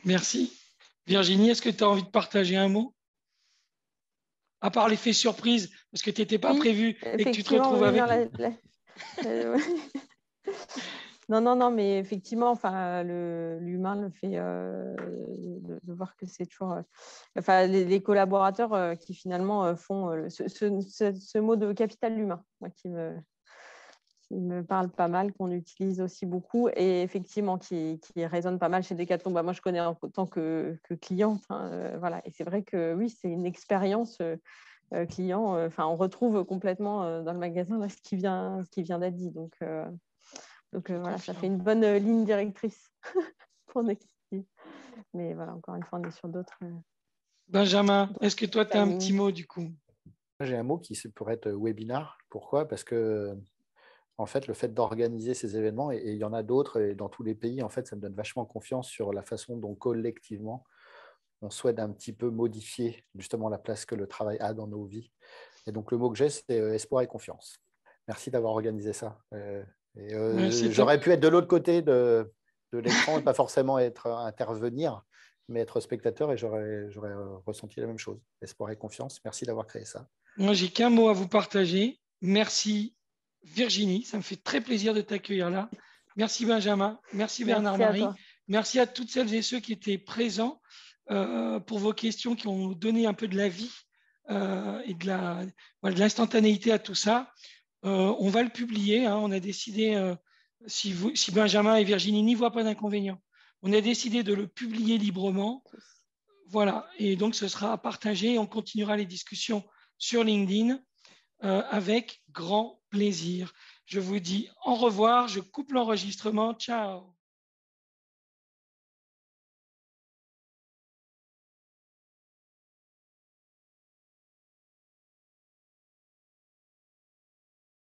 S1: Merci. Virginie, est-ce que tu as envie de partager un mot? À part l'effet surprise, parce que tu n'étais pas prévu et que tu te retrouves avec...
S4: Non, mais effectivement, enfin, l'humain le fait de voir que c'est toujours... les collaborateurs qui finalement font ce mot de capital humain, moi, qui me parle pas mal, qu'on utilise aussi beaucoup et effectivement qui résonne pas mal chez Decathlon. Moi, je connais en tant que cliente. Voilà. Et c'est vrai que oui, c'est une expérience client. On retrouve complètement dans le magasin là, ce qui vient d'être dit. Donc voilà, ça fait une bonne ligne directrice pour Nexity. Mais voilà, encore une fois, on est sur d'autres.
S1: Benjamin, est-ce que toi, tu as un petit mot du coup?
S2: J'ai un mot qui pourrait être webinar. Pourquoi? Parce que en fait, le fait d'organiser ces événements, et il y en a d'autres, et dans tous les pays, en fait, ça me donne vachement confiance sur la façon dont collectivement, on souhaite un petit peu modifier justement la place que le travail a dans nos vies. Et donc, le mot que j'ai, c'est espoir et confiance. Merci d'avoir organisé ça. J'aurais pu être de l'autre côté de l'écran et pas forcément intervenir, mais être spectateur, et j'aurais ressenti la même chose. Espoir et confiance. Merci d'avoir créé ça.
S1: Moi, j'ai qu'un mot à vous partager. Merci Virginie, ça me fait très plaisir de t'accueillir là. Merci Benjamin, merci Bernard-Marie, merci à toutes celles et ceux qui étaient présents pour vos questions qui ont donné un peu de la vie et de l'instantanéité à tout ça. On va le publier, hein, on a décidé, si Benjamin et Virginie n'y voient pas d'inconvénient, on a décidé de le publier librement. Voilà, et donc ce sera partagé et on continuera les discussions sur LinkedIn. Avec grand plaisir. Je vous dis au revoir, je coupe l'enregistrement. Ciao.